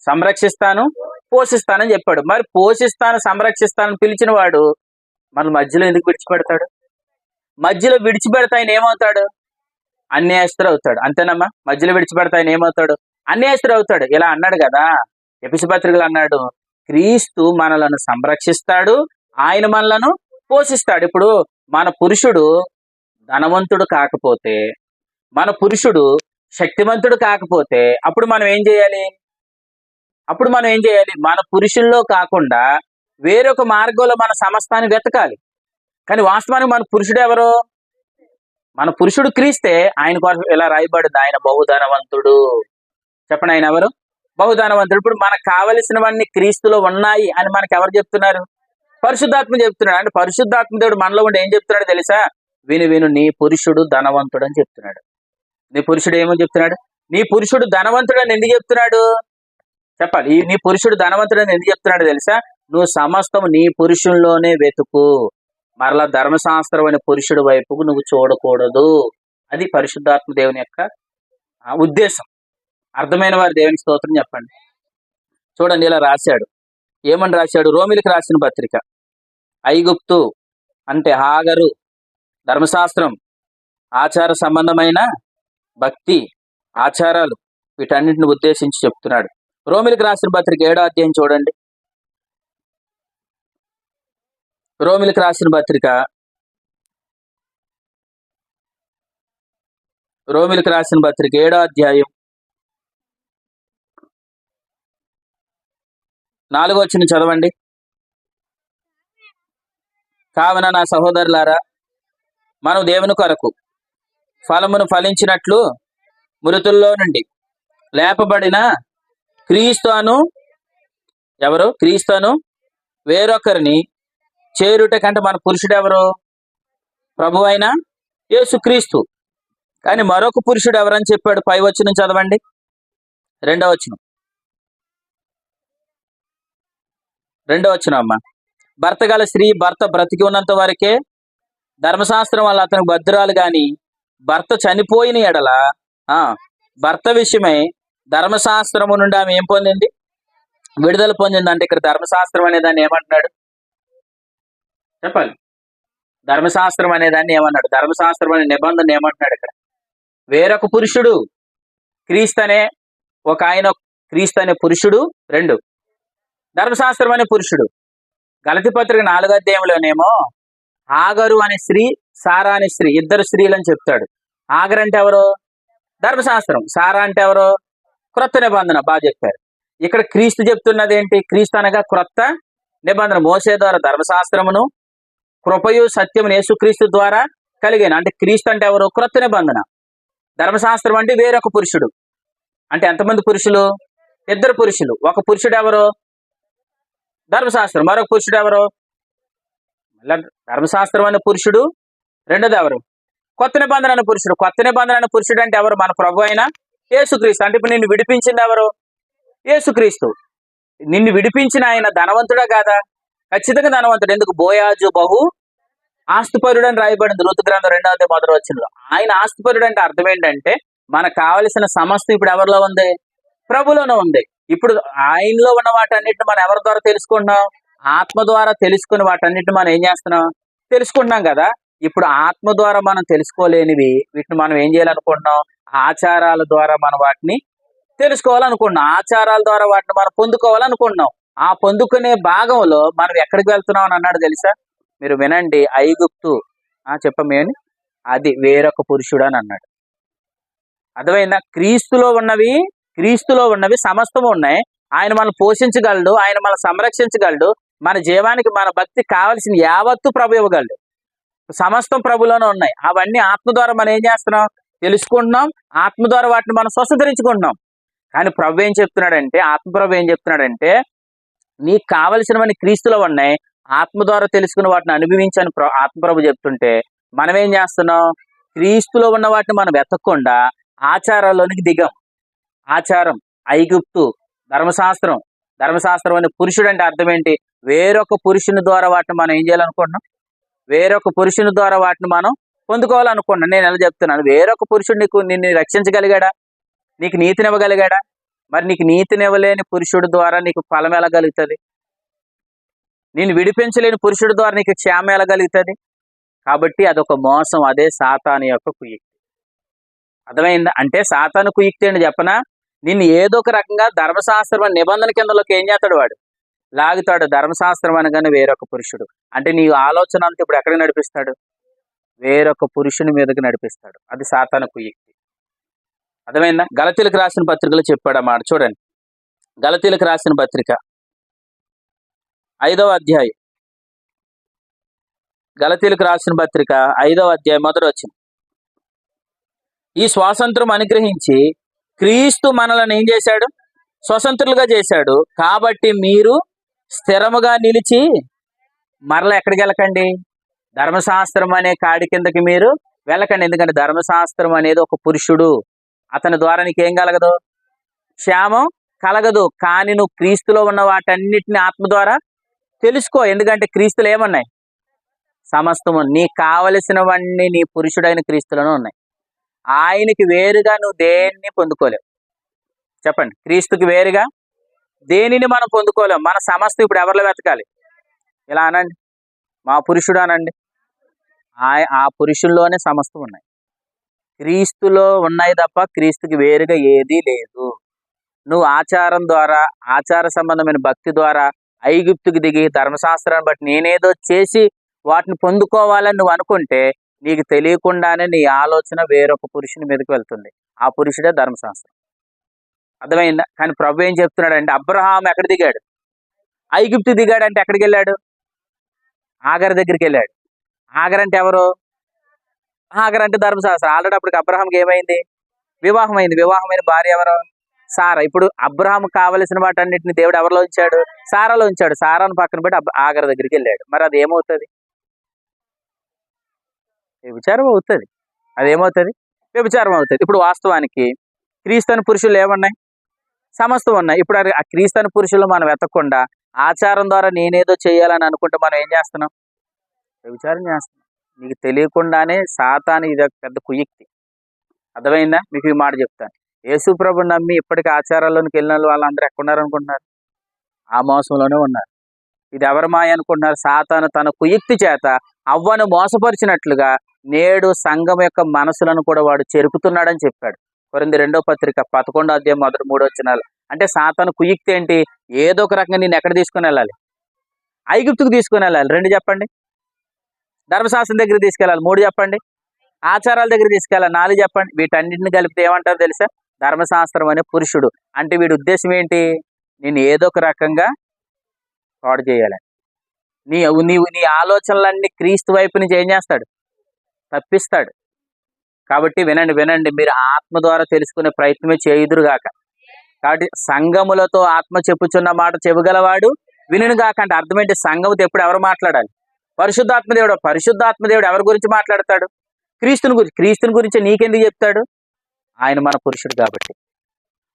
సంరక్షిస్తాను, పోషిస్తానని చెప్పాడు. మరి పోషిస్తాను, సంరక్షిస్తానని పిలిచిన వాడు మన మధ్యలో ఎందుకు విడిచిపెడతాడు? మధ్యలో విడిచిపెడితే ఆయన ఏమవుతాడు? అన్యాయస్తుడు అవుతాడు. అంతేనమ్మా? మధ్యలో విడిచిపెడితే ఆయన ఏమవుతాడు? అన్యాయస్తుడు అవుతాడు. ఇలా అన్నాడు కదా ఎఫెసీ పత్రికలో, అన్నాడు క్రీస్తు మనలను సంరక్షిస్తాడు, ఆయన మనలను పోషిస్తాడు. ఇప్పుడు మన పురుషుడు ధనవంతుడు కాకపోతే, మన పురుషుడు శక్తివంతుడు కాకపోతే అప్పుడు మనం ఏం చేయాలి? మన పురుషుల్లో కాకుండా వేరొక మార్గంలో మన సమస్తాన్ని వెతకాలి. కానీ వాస్తవానికి మన పురుషుడు ఎవరు? మన పురుషుడు క్రీస్తే. ఆయన కోసం ఇలా రాయబడింది, ఆయన బహుధనవంతుడు. చెప్పండి, ఆయన ఎవరు? బహుధనవంతుడు. ఇప్పుడు మనకు కావలసినవన్నీ క్రీస్తులో ఉన్నాయి అని మనకు ఎవరు చెప్తున్నారు? పరిశుద్ధాత్మ చెప్తున్నాడు. అంటే పరిశుద్ధాత్మ దేవుడు మనలో ఉండి ఏం చెప్తున్నాడు తెలుసా? విను విను, నీ పురుషుడు ధనవంతుడు అని చెప్తున్నాడు. నీ పురుషుడు ఏమని చెప్తున్నాడు? నీ పురుషుడు ధనవంతుడు అని ఎందుకు చెప్తున్నాడు? చెప్పాలి. నీ పురుషుడు ధనవంతుడు అని ఎందుకు చెప్తున్నాడు తెలుసా? నువ్వు సమస్తం నీ పురుషుల్లోనే వెతుకు, మరలా ధర్మశాస్త్రం అనే పురుషుడు వైపుకు నువ్వు చూడకూడదు. అది పరిశుద్ధాత్మ దేవుని యొక్క ఉద్దేశం. అర్థమైన వారు దేవునికి స్తోత్రం చెప్పండి. చూడండి, ఇలా రాశాడు. ఏమని రాశాడు? రోమిలికి రాసిన పత్రిక, ఐగుప్తు అంటే హాగరు, ధర్మశాస్త్రం, ఆచార సంబంధమైన భక్తి, ఆచారాలు, వీటన్నింటిని ఉద్దేశించి చెప్తున్నాడు. రోమిలికి రాసిన పత్రిక 7వ అధ్యాయం చూడండి. రోమిలికి రాసిన పత్రిక 7వ అధ్యాయం 4వ వచనం చదవండి. కావున నా సహోదరులారా, మనం దేవుని కొరకు ఫలమును ఫలించినట్లు మృతుల్లో నుండి లేపబడిన క్రీస్తును, ఎవరు? క్రీస్తును వేరొకరిని చేరుట కంటే మన పురుషుడు ఎవరు? ప్రభు అయిన యేసుక్రీస్తు. కానీ మరొక పురుషుడు ఎవరని చెప్పాడు? పై వచనం చదవండి, 2వ వచనం. 2వ వచనం అమ్మ. భర్త గల స్త్రీ భర్త బ్రతికి ఉన్నంత వరకే ధర్మశాస్త్రం వల్ల అతనికి భద్రాలు, గాని భర్త చనిపోయిన ఎడల భర్త విషయమై ధర్మశాస్త్రము నుండి ఆమె ఏం పొందింది? విడుదల పొందింది. అంటే ఇక్కడ ధర్మశాస్త్రం అనే దాన్ని ఏమంటున్నాడు? చెప్పాలి. ధర్మశాస్త్రం అనే దాన్ని ఏమన్నాడు? ధర్మశాస్త్రం అనే నిబంధన ఏమంటున్నాడు ఇక్కడ? వేరొక పురుషుడు, క్రీస్తు అనే ఒక ఆయన, క్రీస్తు అనే పురుషుడు, 2 ధర్మశాస్త్రం అనే పురుషుడు. గలతీ పత్రిక 4వ అధ్యాయంలోనేమో ఆగరు అనే స్త్రీ, సారా అనే స్త్రీ, ఇద్దరు స్త్రీలు అని చెప్తాడు. ఆగరు అంటే ఎవరు? ధర్మశాస్త్రం. సారా అంటే ఎవరు? క్రొత్త నిబంధన. బాగా చెప్పారు. ఇక్కడ క్రీస్తు చెప్తున్నది ఏంటి? క్రీస్తు అనగా క్రొత్త నిబంధన. మోసే ద్వారా ధర్మశాస్త్రమును, కృపయు సత్యమును యేసుక్రీస్తు ద్వారా కలిగాను. అంటే క్రీస్తు అంటే ఎవరు? క్రొత్త నిబంధన. ధర్మశాస్త్రం అంటే వేరొక పురుషుడు. అంటే ఎంతమంది పురుషులు? 2 పురుషులు. ఒక పురుషుడు ఎవరు? ధర్మశాస్త్రం. మరొక పురుషుడు ఎవరు? ధర్మశాస్త్రం అనే పురుషుడు. 2ది ఎవరు? కొత్త నిబంధన అనే పురుషుడు. కొత్త నిబంధన అనే పురుషుడు అంటే ఎవరు? మన ప్రభు అయిన యేసుక్రీస్తు. అంటే ఇప్పుడు నిన్ను విడిపించింది ఎవరు? యేసుక్రీస్తు. నిన్ను విడిపించిన ఆయన ధనవంతుడా కాదా? ఖచ్చితంగా ధనవంతుడు. ఎందుకు? బోయాజు బహు ఆస్తిపరుడు అని రాయబడింది ఋతు గ్రంథం 2వ అధ్యాయం 1వ వచనంలో. ఆయన ఆస్తిపరుడు అంటే అర్థం ఏంటంటే మనకు కావలసిన సమస్తం ఇప్పుడు ఎవరిలో ఉంది? ప్రభులోనే ఉంది. ఇప్పుడు ఆయనలో ఉన్న వాటన్నిటిని మనం ఎవరి ద్వారా తెలుసుకుంటున్నాం? ఆత్మ ద్వారా తెలుసుకుని వాటన్నిటిని మనం ఏం చేస్తున్నాం? తెలుసుకుంటున్నాం కదా. ఇప్పుడు ఆత్మ ద్వారా మనం తెలుసుకోలేనివి వీటిని మనం ఏం చేయాలనుకుంటున్నాం? ఆచారాల ద్వారా మనం వాటిని తెలుసుకోవాలనుకుంటున్నాం. ఆచారాల ద్వారా వాటిని మనం పొందుకోవాలనుకుంటున్నాం. ఆ పొందుకునే భాగంలో మనం ఎక్కడికి వెళ్తున్నాం అని అన్నాడు తెలుసా? మీరు వినండి. ఐగుప్తు చెప్పమేని అది వేరొక పురుషుడు అని అన్నాడు. అర్థమైందా? క్రీస్తులో ఉన్నవి సమస్తము ఉన్నాయి. ఆయన మనం పోషించగలడు, ఆయన మనం సంరక్షించగలడు, మన జీవానికి మన భక్తి కావలసిన యావత్తు ప్రభు ఇవ్వగలడు. సమస్తం ప్రభులోనే ఉన్నాయి. అవన్నీ ఆత్మ ద్వారా మనం ఏం చేస్తున్నాం? తెలుసుకుంటున్నాం. ఆత్మ ద్వారా వాటిని మనం స్వతంత్రించుకుంటున్నాం. కానీ ప్రభు ఏం చెప్తున్నాడంటే, ఆత్మప్రభు ఏం చెప్తున్నాడంటే, నీకు కావలసినవన్నీ క్రీస్తులో ఉన్నాయి, ఆత్మ ద్వారా తెలుసుకున్న వాటిని అనుభవించని ఆత్మప్రభు చెప్తుంటే మనం ఏం చేస్తున్నాం? క్రీస్తులో ఉన్న వాటిని మనం వెతకకుండా ఆచారాల్లోనికి దిగాం. ఆచారం, ఐగుప్తు, ధర్మశాస్త్రం అనే పురుషుడు అంటే అర్థం ఏంటి? వేరొక పురుషుని ద్వారా వాటిని మనం ఏం చేయాలనుకుంటున్నాం? వేరొక పురుషుని ద్వారా వాటిని మనం పొందుకోవాలనుకుంటున్నాం. నేను ఎలా చెప్తున్నాను? వేరొక పురుషుడు నిన్ను రక్షించగలిగాడా? నీకు నీతినివ్వగలిగాడా? మరి నీకు నీతినివ్వలేని పురుషుడి ద్వారా నీకు ఫలం ఎలా కలుగుతుంది? నేను విడిపించలేని పురుషుడి ద్వారా నీకు క్షేమం ఎలా కలుగుతుంది? కాబట్టి అదొక మోసం. అదే సాతాను యొక్క కుయుక్తి. అర్థమైందా? అంటే సాతాను కుయుక్తి అని చెప్పనా? నిన్ను ఏదో ఒక రకంగా ధర్మశాస్త్రం నిబంధన కిందలోకి ఏం చేస్తాడు? వాడు లాగుతాడు. ధర్మశాస్త్రం అనగానే వేరొక పురుషుడు అంటే నీ ఆలోచన అంతా ఇప్పుడు ఎక్కడికి నడిపిస్తాడు? వేరొక పురుషుని మీదకి నడిపిస్తాడు. అది సాతాను కుయుక్తి. అర్థమైందా? గలతీలకు రాసిన పత్రికలో చెప్పాడు ఆ మాట. చూడండి, గలతీలకు రాసిన పత్రిక 5వ అధ్యాయం. గలతీలకు రాసిన పత్రిక 5వ అధ్యాయం మొదటి వచనం. ఈ స్వాతంత్రం అనుగ్రహించి క్రీస్తు మనల్ని ఏం చేశాడు? స్వతంత్రులుగా చేశాడు. కాబట్టి మీరు స్థిరముగా నిలిచి మరలా ఎక్కడికి వెళ్ళకండి? ధర్మశాస్త్రం అనే కాడి కిందకి మీరు వెళ్ళకండి. ఎందుకంటే ధర్మశాస్త్రం అనేది ఒక పురుషుడు. అతని ద్వారా నీకేం కలగదు? క్షేమం కలగదు. కానీ నువ్వు క్రీస్తులో ఉన్న వాటన్నిటిని ఆత్మ ద్వారా తెలుసుకో. ఎందుకంటే క్రీస్తులు ఏమన్నాయి? సమస్తము. నీకు కావలసినవన్నీ నీ పురుషుడైన క్రీస్తులోనే ఉన్నాయి. ఆయనకి వేరుగా నువ్వు దేన్ని పొందుకోలేవు. చెప్పండి, క్రీస్తుకి వేరుగా దేనిని మనం పొందుకోలేము. మన సమస్తం ఇప్పుడు ఎవరిలో వెతకాలి? ఇలా అనండి, మా పురుషుడు అనండి. ఆ పురుషుల్లోనే సమస్తం ఉన్నాయి. క్రీస్తులో ఉన్నాయి తప్ప క్రీస్తుకి వేరుగా ఏదీ లేదు. నువ్వు ఆచారం ద్వారా, ఆచార సంబంధమైన భక్తి ద్వారా ఐగుప్తుకి దిగి ధర్మశాస్త్రాన్ని బట్టి నేనేదో చేసి వాటిని పొందుకోవాలని నువ్వు అనుకుంటే నీకు తెలియకుండానే నీ ఆలోచన వేరొక పురుషుని మీదకి వెళ్తుంది. ఆ పురుషుడే ధర్మశాస్త్రం. అర్థమైందా? కానీ ప్రభు ఏం చెప్తున్నాడంటే, అబ్రహాం ఎక్కడ దిగాడు? ఐగుప్తు దిగాడు. అంటే ఎక్కడికి వెళ్ళాడు? ఆగర్ దగ్గరికి వెళ్ళాడు. ఆగర్ అంటే ఎవరు? ఆగర్ అంటే ధర్మశాస్త్రం. ఆల్రెడీ అప్పటికి అబ్రహాంకి ఏమైంది? వివాహమైంది. వివాహమైన భార్య ఎవరు? సారా. ఇప్పుడు అబ్రహాం కావలసిన వాటన్నిటిని దేవుడు ఎవరిలో ఉంచాడు? సారాలో ఉంచాడు. సారాను పక్కన పెట్టి ఆగర్ దగ్గరికి వెళ్ళాడు. మరి అది ఏమవుతుంది? వ్యభిచారం అవుతుంది. అదేమవుతుంది? వ్యభిచారం అవుతుంది. ఇప్పుడు వాస్తవానికి క్రీస్తు పురుషులు ఏమన్నాయి? సమస్తం ఉన్నాయి. ఇప్పుడు ఆ క్రీస్తు పురుషులు మనం వెతకకుండా ఆచారం ద్వారా నేనేదో చేయాలని అనుకుంటే మనం ఏం చేస్తున్నాం? వ్యభిచారం చేస్తున్నాం. నీకు తెలియకుండానే సాతాను ఇది పెద్ద కుయుక్తి. అర్థమైందా? మీకు ఈ మాట చెప్తాను. యేసు ప్రభుని నమ్మి ఇప్పటికీ ఆచారాల్లోకి వెళ్ళిన వాళ్ళందరూ ఎక్కడున్నారు అనుకుంటున్నారు? ఆ మోసంలోనే ఉన్నారు. ఇది ఎవరి మాయ అనుకుంటున్నారు? సాతాను తన కుయుక్తి చేత అవ్వను మోసపరిచినట్లుగా నేడు సంఘం యొక్క మనసులను కూడా వాడు చెరుపుతున్నాడని చెప్పాడు. కొరింథీ 2వ పత్రిక 11వ అధ్యాయం మొదటి 3 వచనాలు. అంటే సాతాను కుయుక్తి ఏంటి? ఏదో ఒక రకంగా నేను ఎక్కడ తీసుకుని వెళ్ళాలి? ఐగుప్తుకు తీసుకుని వెళ్ళాలి. 2 చెప్పండి. ధర్మశాస్త్రం దగ్గర తీసుకెళ్ళాలి. 3 చెప్పండి. ఆచారాల దగ్గర తీసుకెళ్ళాలి. 4 చెప్పండి. వీటన్నింటిని కలిపితే ఏమంటారు తెలుసా? ధర్మశాస్త్రం అనే పురుషుడు. అంటే వీడి ఉద్దేశం ఏంటి? నేను ఏదో ఒక రకంగా పాడు చేయాలి. నీ ఆలోచనలన్నీ క్రీస్తు వైపు నుంచి ఏం చేస్తాడు? తప్పిస్తాడు. కాబట్టి వినండి, మీరు ఆత్మ ద్వారా తెలుసుకునే ప్రయత్నమే చేయుదురుగాక. కాబట్టి సంఘములతో ఆత్మ చెప్పుచున్న మాట చెబుగలవాడు వినుగాక. అంటే అర్థం ఏంటి? సంఘముతో ఎప్పుడు ఎవరు మాట్లాడాలి? పరిశుద్ధాత్మదేవుడు ఎవరి గురించి మాట్లాడతాడు? క్రీస్తుని గురించి నీకెందుకు చెప్తాడు? ఆయన మన పురుషుడు కాబట్టి.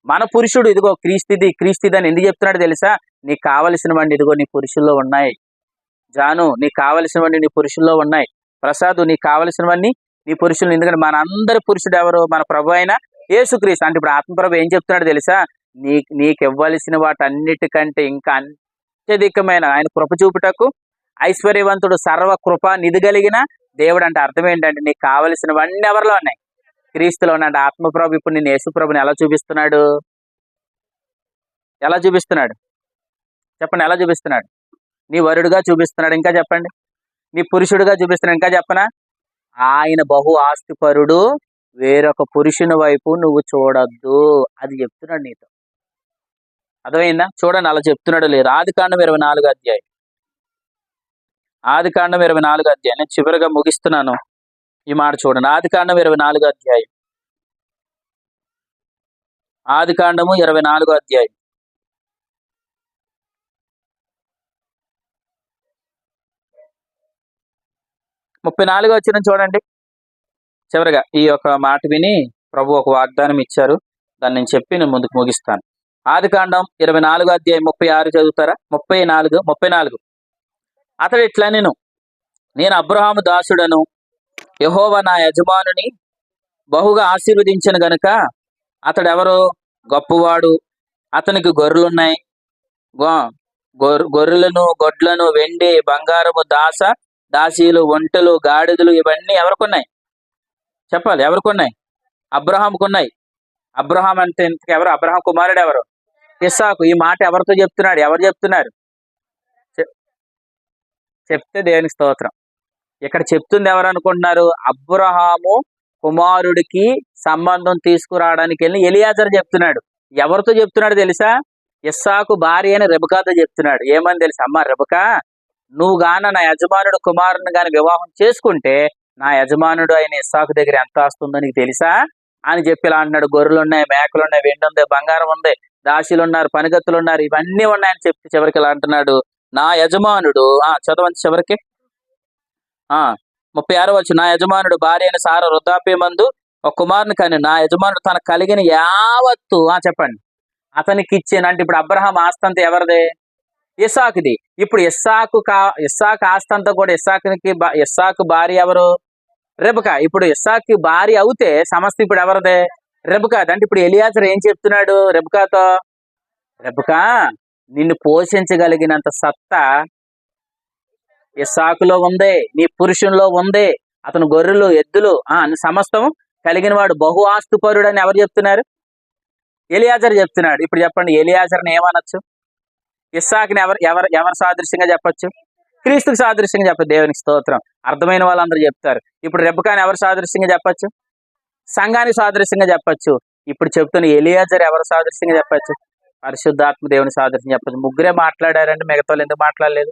మన పురుషుడు ఇదిగో క్రీస్తుది అని ఎందుకు చెప్తున్నాడు తెలుసా? నీకు కావలసినవన్నీ ఇదిగో నీ పురుషుల్లో ఉన్నాయి. జాను, నీకు కావలసినవన్నీ నీ పురుషుల్లో ఉన్నాయి. ప్రసాద్, నీకు కావలసినవన్నీ నీ పురుషులు. ఎందుకంటే మన అందరి పురుషుడు ఎవరు? మన ప్రభు అయిన యేసుక్రీస్తు. అంటే ఇప్పుడు ఆత్మప్రభు ఏం చెప్తున్నాడు తెలుసా? నీకు ఇవ్వవలసిన వాటన్నిటికంటే ఇంకా అత్యధికమైన ఆయన కృప చూపుటకు ఐశ్వర్యవంతుడు సర్వ కృప నిధి కలిగిన దేవుడు అంటే అర్థం ఏంటంటే నీకు కావలసినవన్నీ ఎవరిలో ఉన్నాయి? క్రీస్తులో ఉన్నాడు. ఆత్మప్రభు ఇప్పుడు నేను యేసుప్రభుని ఎలా చూపిస్తున్నాడు? ఎలా చూపిస్తున్నాడు చెప్పండి? ఎలా చూపిస్తున్నాడు? నీ వరుడుగా చూపిస్తున్నాడు. ఇంకా చెప్పండి. నీ పురుషుడుగా చూపిస్తున్నాడు. ఇంకా చెప్పనా? ఆయన బహు ఆస్తిపరుడు, వేరొక పురుషుని వైపు నువ్వు చూడొద్దు, అది చెప్తున్నాడు నీతో. అర్థమైందా? చూడండి అలా చెప్తున్నాడు లేదు. ఆదికాండం 24 అధ్యాయం. ఆదికాండం 24 అధ్యాయం. నేను చివరిగా ముగిస్తున్నాను ఈ మాట చూడండి. ఆదికాండం 24 అధ్యాయం. ఆదికాండము 24 అధ్యాయం. 34 వచ్చిన చూడండి. చివరిగా ఈ యొక్క మాట విని ప్రభు ఒక వాగ్దానం ఇచ్చారు, దాన్ని నేను చెప్పి నేను ముందుకు ముగిస్తాను. ఆదికాండం 24 అధ్యాయం 36 చదువుతారా? 34. అతడు ఇట్లా నేను అబ్రహాము దాసుడను, యెహోవా నా యజమానుని బహుగా ఆశీర్వదించను గనుక అతడెవరో గొప్పవాడు, అతనికి గొర్రెలున్నాయి, గొర్రెలను గొడ్లను వెండి బంగారము దాసీలు ఒంటెలు గాడిదలు ఇవన్నీ ఎవరికున్నాయి చెప్పాలి? ఎవరికున్నాయి? అబ్రహాముకున్నాయి. అబ్రహాం అంటే ఎవరు? అబ్రహాం కుమారుడు ఎవరు? ఇస్సాకు. ఈ మాట ఎవరితో చెప్తున్నాడు? ఎవరు చెప్తున్నారు? చెప్తే దేవునికి స్తోత్రం. ఇక్కడ చెప్తుంది ఎవరు అనుకుంటున్నారు? అబ్రహాము కుమారుడికి సంబంధం తీసుకురావడానికి వెళ్ళి ఎలియాజరు చెప్తున్నాడు. ఎవరితో చెప్తున్నాడు తెలుసా? ఇస్సాకు భార్య అని రెబకాతో చెప్తున్నాడు. ఏమని తెలుసా? అమ్మ రెబకా, నువ్వు గాన నా యజమానుడు కుమారుని గాని వివాహం చేసుకుంటే నా యజమానుడు అయిన ఇస్సాకు దగ్గర ఎంత వస్తుందో నీకు తెలుసా అని చెప్పి ఇలా అంటున్నాడు. గొర్రెలు ఉన్నాయి, మేకలు ఉన్నాయి, వెండి ఉంది, బంగారం ఉంది, దాసీలు ఉన్నారు, పనిగత్తులు ఉన్నారు, ఇవన్నీ ఉన్నాయని చెప్పి చివరికి ఇలా అంటున్నాడు, నా యజమానుడు చదవండి చివరికి 36 వచ్చు. నా యజమానుడు భార్య అయిన సారా వృద్ధాప్యమందు ఒక కుమారుని కానీ నా యజమానుడు తనకు కలిగిన యావత్తు చెప్పండి అతనికి ఇచ్చాను. అంటే ఇప్పుడు అబ్రహాం ఆస్తంతా ఎవరిదే? ఇస్సాకుది. ఇప్పుడు ఇస్సాకు ఆస్తంతా కూడా ఇస్సాకు భార్య ఎవరు? రెబకా. ఇప్పుడు ఇస్సాకు భార్య అవుతే సమస్త ఇప్పుడు ఎవరిదే? రెబకాది. అంటే ఇప్పుడు ఎలియాజరు ఏం చెప్తున్నాడు రెబకాతో? రెబకా, నిన్ను పోషించగలిగినంత సత్తా ఇస్సాకులో ఉంది, నీ పురుషుల్లో ఉంది. అతను గొర్రెలు ఎద్దులు సమస్తం కలిగిన వాడు, బహు ఆస్తుపరుడు అని ఎవరు చెప్తున్నారు? ఎలియాజరు చెప్తున్నాడు. ఇప్పుడు చెప్పండి, ఎలియాజర్ని ఏమనొచ్చు? ఇస్సాకుని ఎవరు సాదృశ్యంగా చెప్పొచ్చు? క్రీస్తుకు సాదృశ్యంగా చెప్పచ్చు. దేవునికి స్తోత్రం. అర్థమైన వాళ్ళందరూ చెప్తారు. ఇప్పుడు రెబకాని ఎవరు సాదృశ్యంగా చెప్పచ్చు? సంఘానికి సాదృశ్యంగా చెప్పచ్చు. ఇప్పుడు చెప్తున్న ఎలియాజర్ ఎవరు సాదృశ్యంగా చెప్పచ్చు? పరిశుద్ధాత్మ దేవుని సాదృశ్యం చెప్పచ్చు. ముగ్గురే మాట్లాడారంటే మిగతా వాళ్ళు ఎందుకు మాట్లాడలేదు?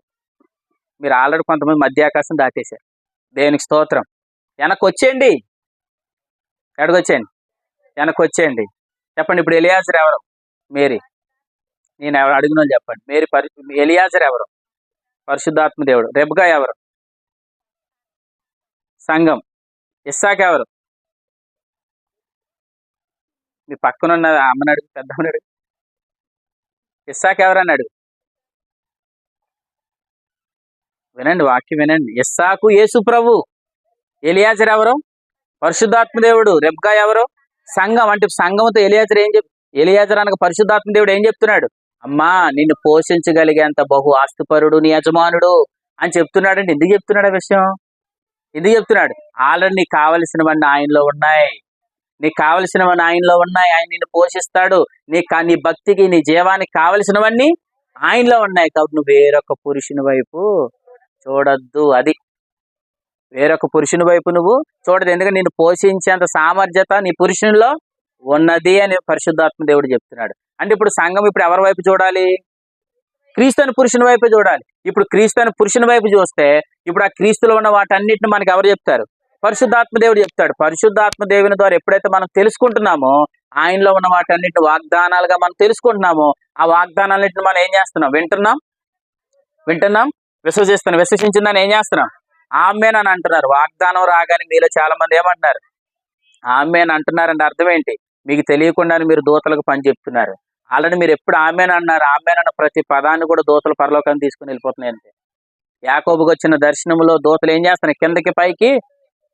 మీరు ఆల్రెడీ కొంతమంది మధ్యాకాశం దాటేశారు. దేవునికి స్తోత్రం. వెనక్కి వచ్చేయండి. ఎక్కడికొచ్చేయండి? వెనక్కి వచ్చేయండి. చెప్పండి ఇప్పుడు ఎలియాజర్ ఎవరు? మేరీ. నేను ఎవరు అడిగిన చెప్పండి. మేరీ ఎలియాజర్ ఎవరు? పరిశుద్ధాత్మ దేవుడు. రెబకా ఎవరు? సంఘం. ఇస్సాకు ఎవరు? మీ పక్కనున్న అమ్మని అడుగు, పెద్దమ్మని అడుగు. ఇస్సాకు ఎవరన్నాడు? వినండి, వాక్యం వినండి. ఇస్సాకు యేసు ప్రభు. ఎలియాజర్ ఎవరు? పరిశుద్ధాత్మ దేవుడు. రెబకా ఎవరు? సంఘం. అంటే సంఘంతో ఎలియాజర్ అనగా పరిశుద్ధాత్మ దేవుడు ఏం చెప్తున్నాడు? అమ్మా, నిన్ను పోషించగలిగేంత బహు ఆస్తిపరుడు నీ యజమానుడు అని చెప్తున్నాడండి. ఎందుకు చెప్తున్నాడు ఆ విషయం? ఎందుకు చెప్తున్నాడు? ఆల్రెడీ నీకు కావలసినవన్నీ ఆయనలో ఉన్నాయి. నీకు కావలసినవన్నీ ఆయనలో ఉన్నాయి. ఆయన నిన్ను పోషిస్తాడు. నీ భక్తికి, నీ జీవానికి కావలసినవన్నీ ఆయనలో ఉన్నాయి. కాబట్టి నువ్వు వేరొక పురుషుని వైపు చూడొద్దు. అది వేరొక పురుషుని వైపు నువ్వు చూడదు. ఎందుకంటే నిన్ను పోషించేంత సామర్థ్యత నీ పురుషునిలో ఉన్నది అని పరిశుద్ధాత్మ దేవుడు చెప్తున్నాడు. అంటే ఇప్పుడు సంఘం ఇప్పుడు ఎవరి వైపు చూడాలి? క్రీస్తుని పురుషుని వైపు చూడాలి. ఇప్పుడు క్రీస్తుని పురుషుని వైపు చూస్తే ఇప్పుడు ఆ క్రీస్తులో ఉన్న వాటన్నిటిని మనకి ఎవరు చెప్తారు? పరిశుద్ధాత్మ దేవుడు చెప్తాడు. పరిశుద్ధాత్మ దేవుని ద్వారా ఎప్పుడైతే మనం తెలుసుకుంటున్నామో, ఆయనలో ఉన్న వాటన్నిటిని వాగ్దానాలుగా మనం తెలుసుకుంటున్నామో, ఆ వాగ్దానాలన్నింటిని మనం ఏం చేస్తున్నాం? వింటున్నాం, విశ్వసించిందని ఏం చేస్తున్నాం? ఆమేన్ అని అంటున్నారు. వాగ్దానం రాగానే మీలో చాలా మంది ఏమంటున్నారు? ఆమేన్ అంటున్నారంటే అర్థం ఏంటి? మీకు తెలియకుండానే మీరు దూతలకు పని చెప్తున్నారు. ఆల్రెడీ మీరు ఎప్పుడు ఆమేన్ అన్నారు, ఆమేన్ అన్న ప్రతి పదాన్ని కూడా దూతలు పరలోకాన్ని తీసుకుని వెళ్ళిపోతున్నాయి. అంతే. యాకోబుకు వచ్చిన దర్శనంలో దూతలు ఏం చేస్తున్నాయి? కిందకి పైకి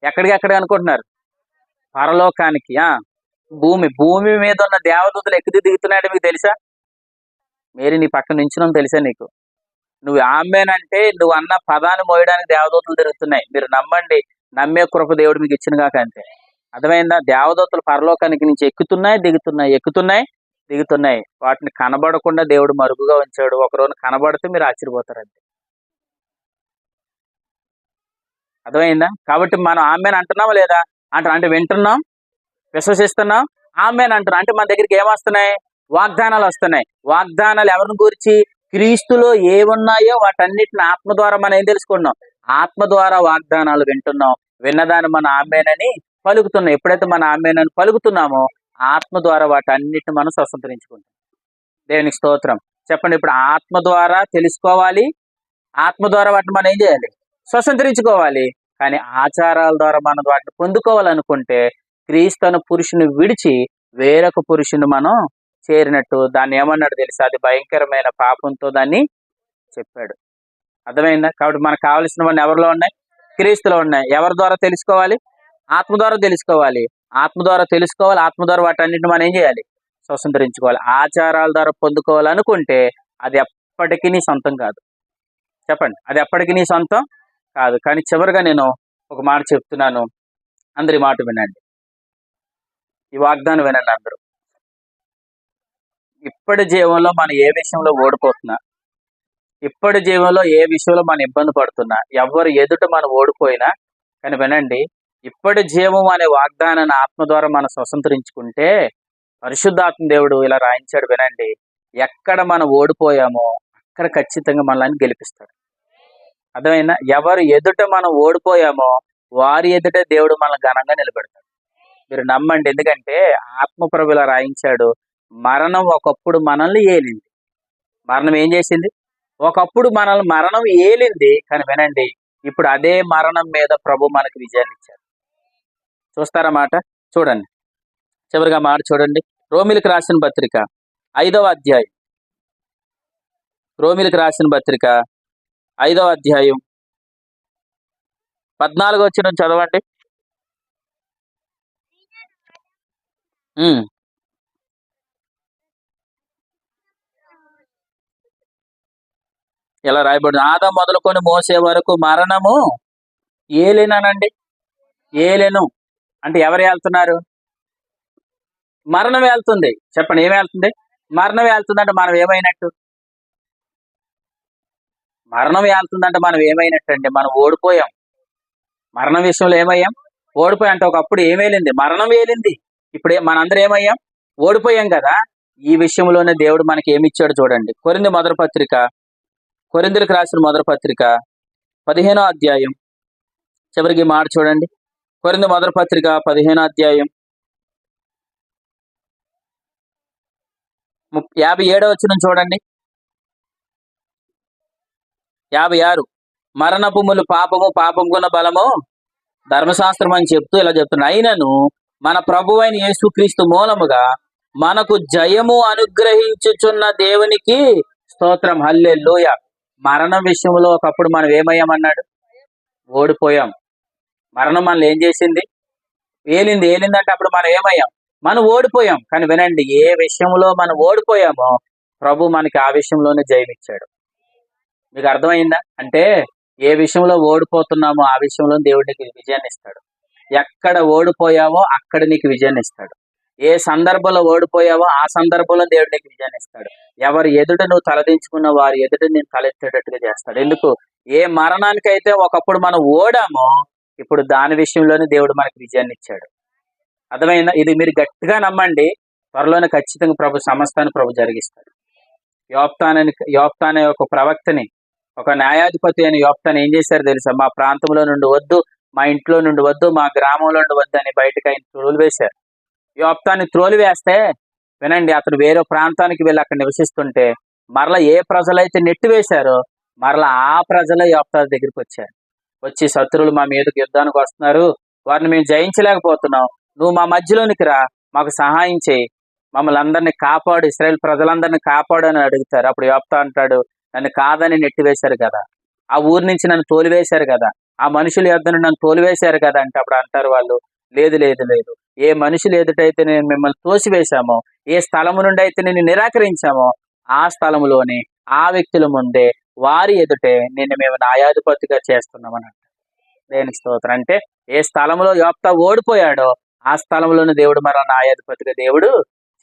ఎక్కడికి అనుకుంటున్నారు? పరలోకానికి. భూమి మీద ఉన్న దేవదూతలు ఎక్కి దిగుతున్నాయంటే మీకు తెలుసా? మేరీ నీ పక్కన నించున్నాం తెలుసా నీకు? నువ్వు ఆమెనంటే నువ్వు అన్న పదాన్ని మోయడానికి దేవదూతలు తిరుగుతున్నాయి. మీరు నమ్మండి, నమ్మే కృప దేవుడు మీకు ఇచ్చిన కాక అంతే. అర్థమైందా? దేవదూతలు పరలోకానికి నుంచి ఎక్కుతున్నాయి దిగుతున్నాయి. వాటిని కనబడకుండా దేవుడు మరుగుగా ఉంచాడు. ఒకరోజు కనబడితే మీరు ఆశ్చర్యపోతారు అంతే. అర్థమైందా? కాబట్టి మనం ఆమెను అంటున్నామా లేదా? అంటే వింటున్నాం, విశ్వసిస్తున్నాం, ఆమెను అంటున్నాం. అంటే మన దగ్గరికి ఏమొస్తున్నాయి? వాగ్దానాలు వస్తున్నాయి. వాగ్దానాలు ఎవరిని గురించి? క్రీస్తులో ఏమున్నాయో వాటన్నిటిని ఆత్మ ద్వారా మనం ఏం తెలుసుకున్నాం? ఆత్మ ద్వారా వాగ్దానాలు వింటున్నాం. విన్నదాన్ని మన ఆమెనని పలుకుతున్నాం. ఎప్పుడైతే మన ఆమెనని పలుకుతున్నామో ఆత్మ ద్వారా వాటన్నిటిని మనం స్వతంత్రించుకుంటాం. దేవునికి స్తోత్రం. చెప్పండి. ఇప్పుడు ఆత్మ ద్వారా తెలుసుకోవాలి, ఆత్మ ద్వారా వాటిని మనం ఏం చేయాలి? స్వతంత్రించుకోవాలి. కానీ ఆచారాల ద్వారా మనం వాటిని పొందుకోవాలనుకుంటే క్రీస్తును పురుషుని విడిచి వేరొక పురుషుని మనం చేరినట్టు. దాన్ని ఏమన్నాడు తెలుసా? అది భయంకరమైన పాపంతో దాన్ని చెప్పాడు. అర్థమైందా? కాబట్టి మనకు కావలసినవన్నీ ఎవరిలో ఉన్నాయి? క్రీస్తులో ఉన్నాయి. ఎవరి ద్వారా తెలుసుకోవాలి? ఆత్మ ద్వారా తెలుసుకోవాలి. ఆత్మ ద్వారా తెలుసుకోవాలి. ఆత్మ ద్వారా వాటన్నిటిని మనం ఏం చేయాలి? స్వతంత్రించుకోవాలి. ఆచారాల ద్వారా పొందుకోవాలనుకుంటే అది ఎప్పటికీ నీ సొంతం కాదు. చెప్పండి, అది ఎప్పటికీ నీ సొంతం కాదు. కానీ చివరిగా నేను ఒక మాట చెప్తున్నాను, అందరి మాట వినండి. ఈ వాగ్దానం వినండి అందరూ. ఇప్పటి జీవంలో మనం ఏ విషయంలో ఓడిపోతున్నా, ఇప్పటి జీవంలో ఏ విషయంలో మనం ఇబ్బంది పడుతున్నా, ఎవరు ఎదుట మనం ఓడిపోయినా, కానీ వినండి, ఇప్పటి జీవం అనే వాగ్దానాన్ని ఆత్మ ద్వారా మనం స్వతంత్రించుకుంటే పరిశుద్ధాత్మ దేవుడు ఇలా రాయించాడు వినండి, ఎక్కడ మనం ఓడిపోయామో అక్కడ ఖచ్చితంగా మనల్ని గెలిపిస్తాడు. అర్థమైనా? ఎవరు ఎదుట మనం ఓడిపోయామో వారి ఎదుట దేవుడు మనల్ని ఘనంగా నిలబెడతాడు. మీరు నమ్మండి. ఎందుకంటే ఆత్మప్రభు ఇలా రాయించాడు, మరణం ఒకప్పుడు మనల్ని ఏలింది. మరణం ఏం చేసింది? ఒకప్పుడు మనల్ని మరణం ఏలింది. కానీ వినండి, ఇప్పుడు అదే మరణం మీద ప్రభు మనకు విజయాన్ని ఇచ్చాడు. చూస్తారా మాట? చూడండి, చివరిగా మాట చూడండి. రోమిలికి రాసిన పత్రిక 5వ అధ్యాయం, రోమిలికి రాసిన పత్రిక 5వ అధ్యాయం 14వ వచనం చదవండి. ఇలా రాయబడింది, ఆదాము మొదలుకొని మోసే వరకు మరణము ఏలేనండి. ఏలెను అంటే ఎవరు వెళ్తున్నారు? మరణం వెళ్తుంది. చెప్పండి, ఏమి వెళ్తుంది? మరణం వెళ్తుందంటే మనం ఏమైనట్టు? మరణం వెళ్తుందంటే మనం ఏమైనట్టు అంటే మనం ఓడిపోయాం. మరణం విషయంలో ఏమయ్యాం? ఓడిపోయాం. అంటే ఒకప్పుడు ఏమేలింది? మరణం వేలింది. ఇప్పుడు మనందరం ఏమయ్యాం? ఓడిపోయాం కదా. ఈ విషయంలోనే దేవుడు మనకి ఏమి ఇచ్చాడు చూడండి. కొరింథీయులకు రాసిన మొదటి పత్రిక 15వ అధ్యాయం చివరికి మాట చూడండి. కొరింథీ మొదటి పత్రిక 15వ అధ్యాయం 57వ వచనం చూడండి. 56, మరణపుములు పాపము, పాపముకున్న బలము ధర్మశాస్త్రం అని చెప్తూ ఇలా చెప్తున్నాడు, అయినను మన ప్రభువైన యేసుక్రీస్తు మూలముగా మనకు జయము అనుగ్రహించుచున్న దేవునికి స్తోత్రం. హల్లెలూయా. మరణం విషయంలో ఒకప్పుడు మనం ఏమయ్యామన్నాడు? ఓడిపోయాం. మరణం మనల్ని ఏం చేసింది? ఏలిందంటే అప్పుడు మనం ఏమయ్యాం? మనం ఓడిపోయాం. కానీ వినండి, ఏ విషయంలో మనం ఓడిపోయామో ప్రభు మనకి ఆ విషయంలోనే జయమిచ్చాడు. మీకు అర్థమైందా? అంటే ఏ విషయంలో ఓడిపోతున్నామో ఆ విషయంలో దేవుడు నీకు విజయాన్ని ఇస్తాడు. ఎక్కడ ఓడిపోయావో అక్కడ నీకు విజయాన్ని ఇస్తాడు. ఏ సందర్భంలో ఓడిపోయావో ఆ సందర్భంలో దేవుడు నీకు విజయాన్ని ఇస్తాడు. ఎవరి ఎదుట నువ్వు తలదించుకున్న వారి ఎదుట నేను తలెత్తేటట్టుగా చేస్తాడు. ఎందుకు? ఏ మరణానికైతే ఒకప్పుడు మనం ఓడామో ఇప్పుడు దాని విషయంలోనే దేవుడు మనకి విజయాన్ని ఇచ్చాడు. అర్థమైందా? ఇది మీరు గట్టిగా నమ్మండి. త్వరలోనే ఖచ్చితంగా ప్రభు సమస్తాన్ని ప్రభు జరిగిస్తాడు. యోప్తా అనే ఒక ప్రవక్తని, ఒక న్యాయాధిపతి అయిన యోప్తాని ఏం చేశారు తెలుసా? మా ప్రాంతంలో నుండి వద్దు, మా ఇంట్లో నుండి వద్దు, మా గ్రామంలో నుండి వద్దు అని బయటకు ఆయన త్రోలివేశారు. యోప్తాన్ని త్రోలివేస్తే వినండి, అతను వేరే ప్రాంతానికి వెళ్ళి అక్కడ నివసిస్తుంటే మరలా ఏ ప్రజలైతే నెట్టివేశారో మరలా ఆ ప్రజలే యోప్తా దగ్గరికి వచ్చారు. వచ్చి శత్రువులు మా మీదకి యుద్ధానికి వస్తున్నారు, వారిని మేము జయించలేకపోతున్నాం, నువ్వు మా మధ్యలోనికి రా, మాకు సహాయం చేయి, మమ్మల్ని అందరినీ కాపాడు, ఇశ్రాయేల్ ప్రజలందరినీ కాపాడు అని అడుగుతారు. అప్పుడు యోప్తా అంటాడు, నన్ను కాదని నెట్టివేశారు కదా, ఆ ఊరి నుంచి నన్ను తోలివేశారు కదా, ఆ మనుషుల యొద్ద నుండి నన్ను తోలివేశారు కదా అంటే అప్పుడు అంటారు వాళ్ళు, లేదు లేదు లేదు, ఏ మనుషులు ఎదుటైతే నేను మిమ్మల్ని తోసివేశామో, ఏ స్థలము నుండి అయితే నేను నిరాకరించామో ఆ స్థలములోనే ఆ వ్యక్తుల ముందే వారి ఎదుటే మేము న్యాయాధిపతిగా చేస్తున్నామని అంట. దేనికి స్తోత్రం. అంటే ఏ స్థలంలో యోప్తా ఓడిపోయాడో ఆ స్థలంలోని దేవుడు మరణ న్యాయాధిపతిగా దేవుడు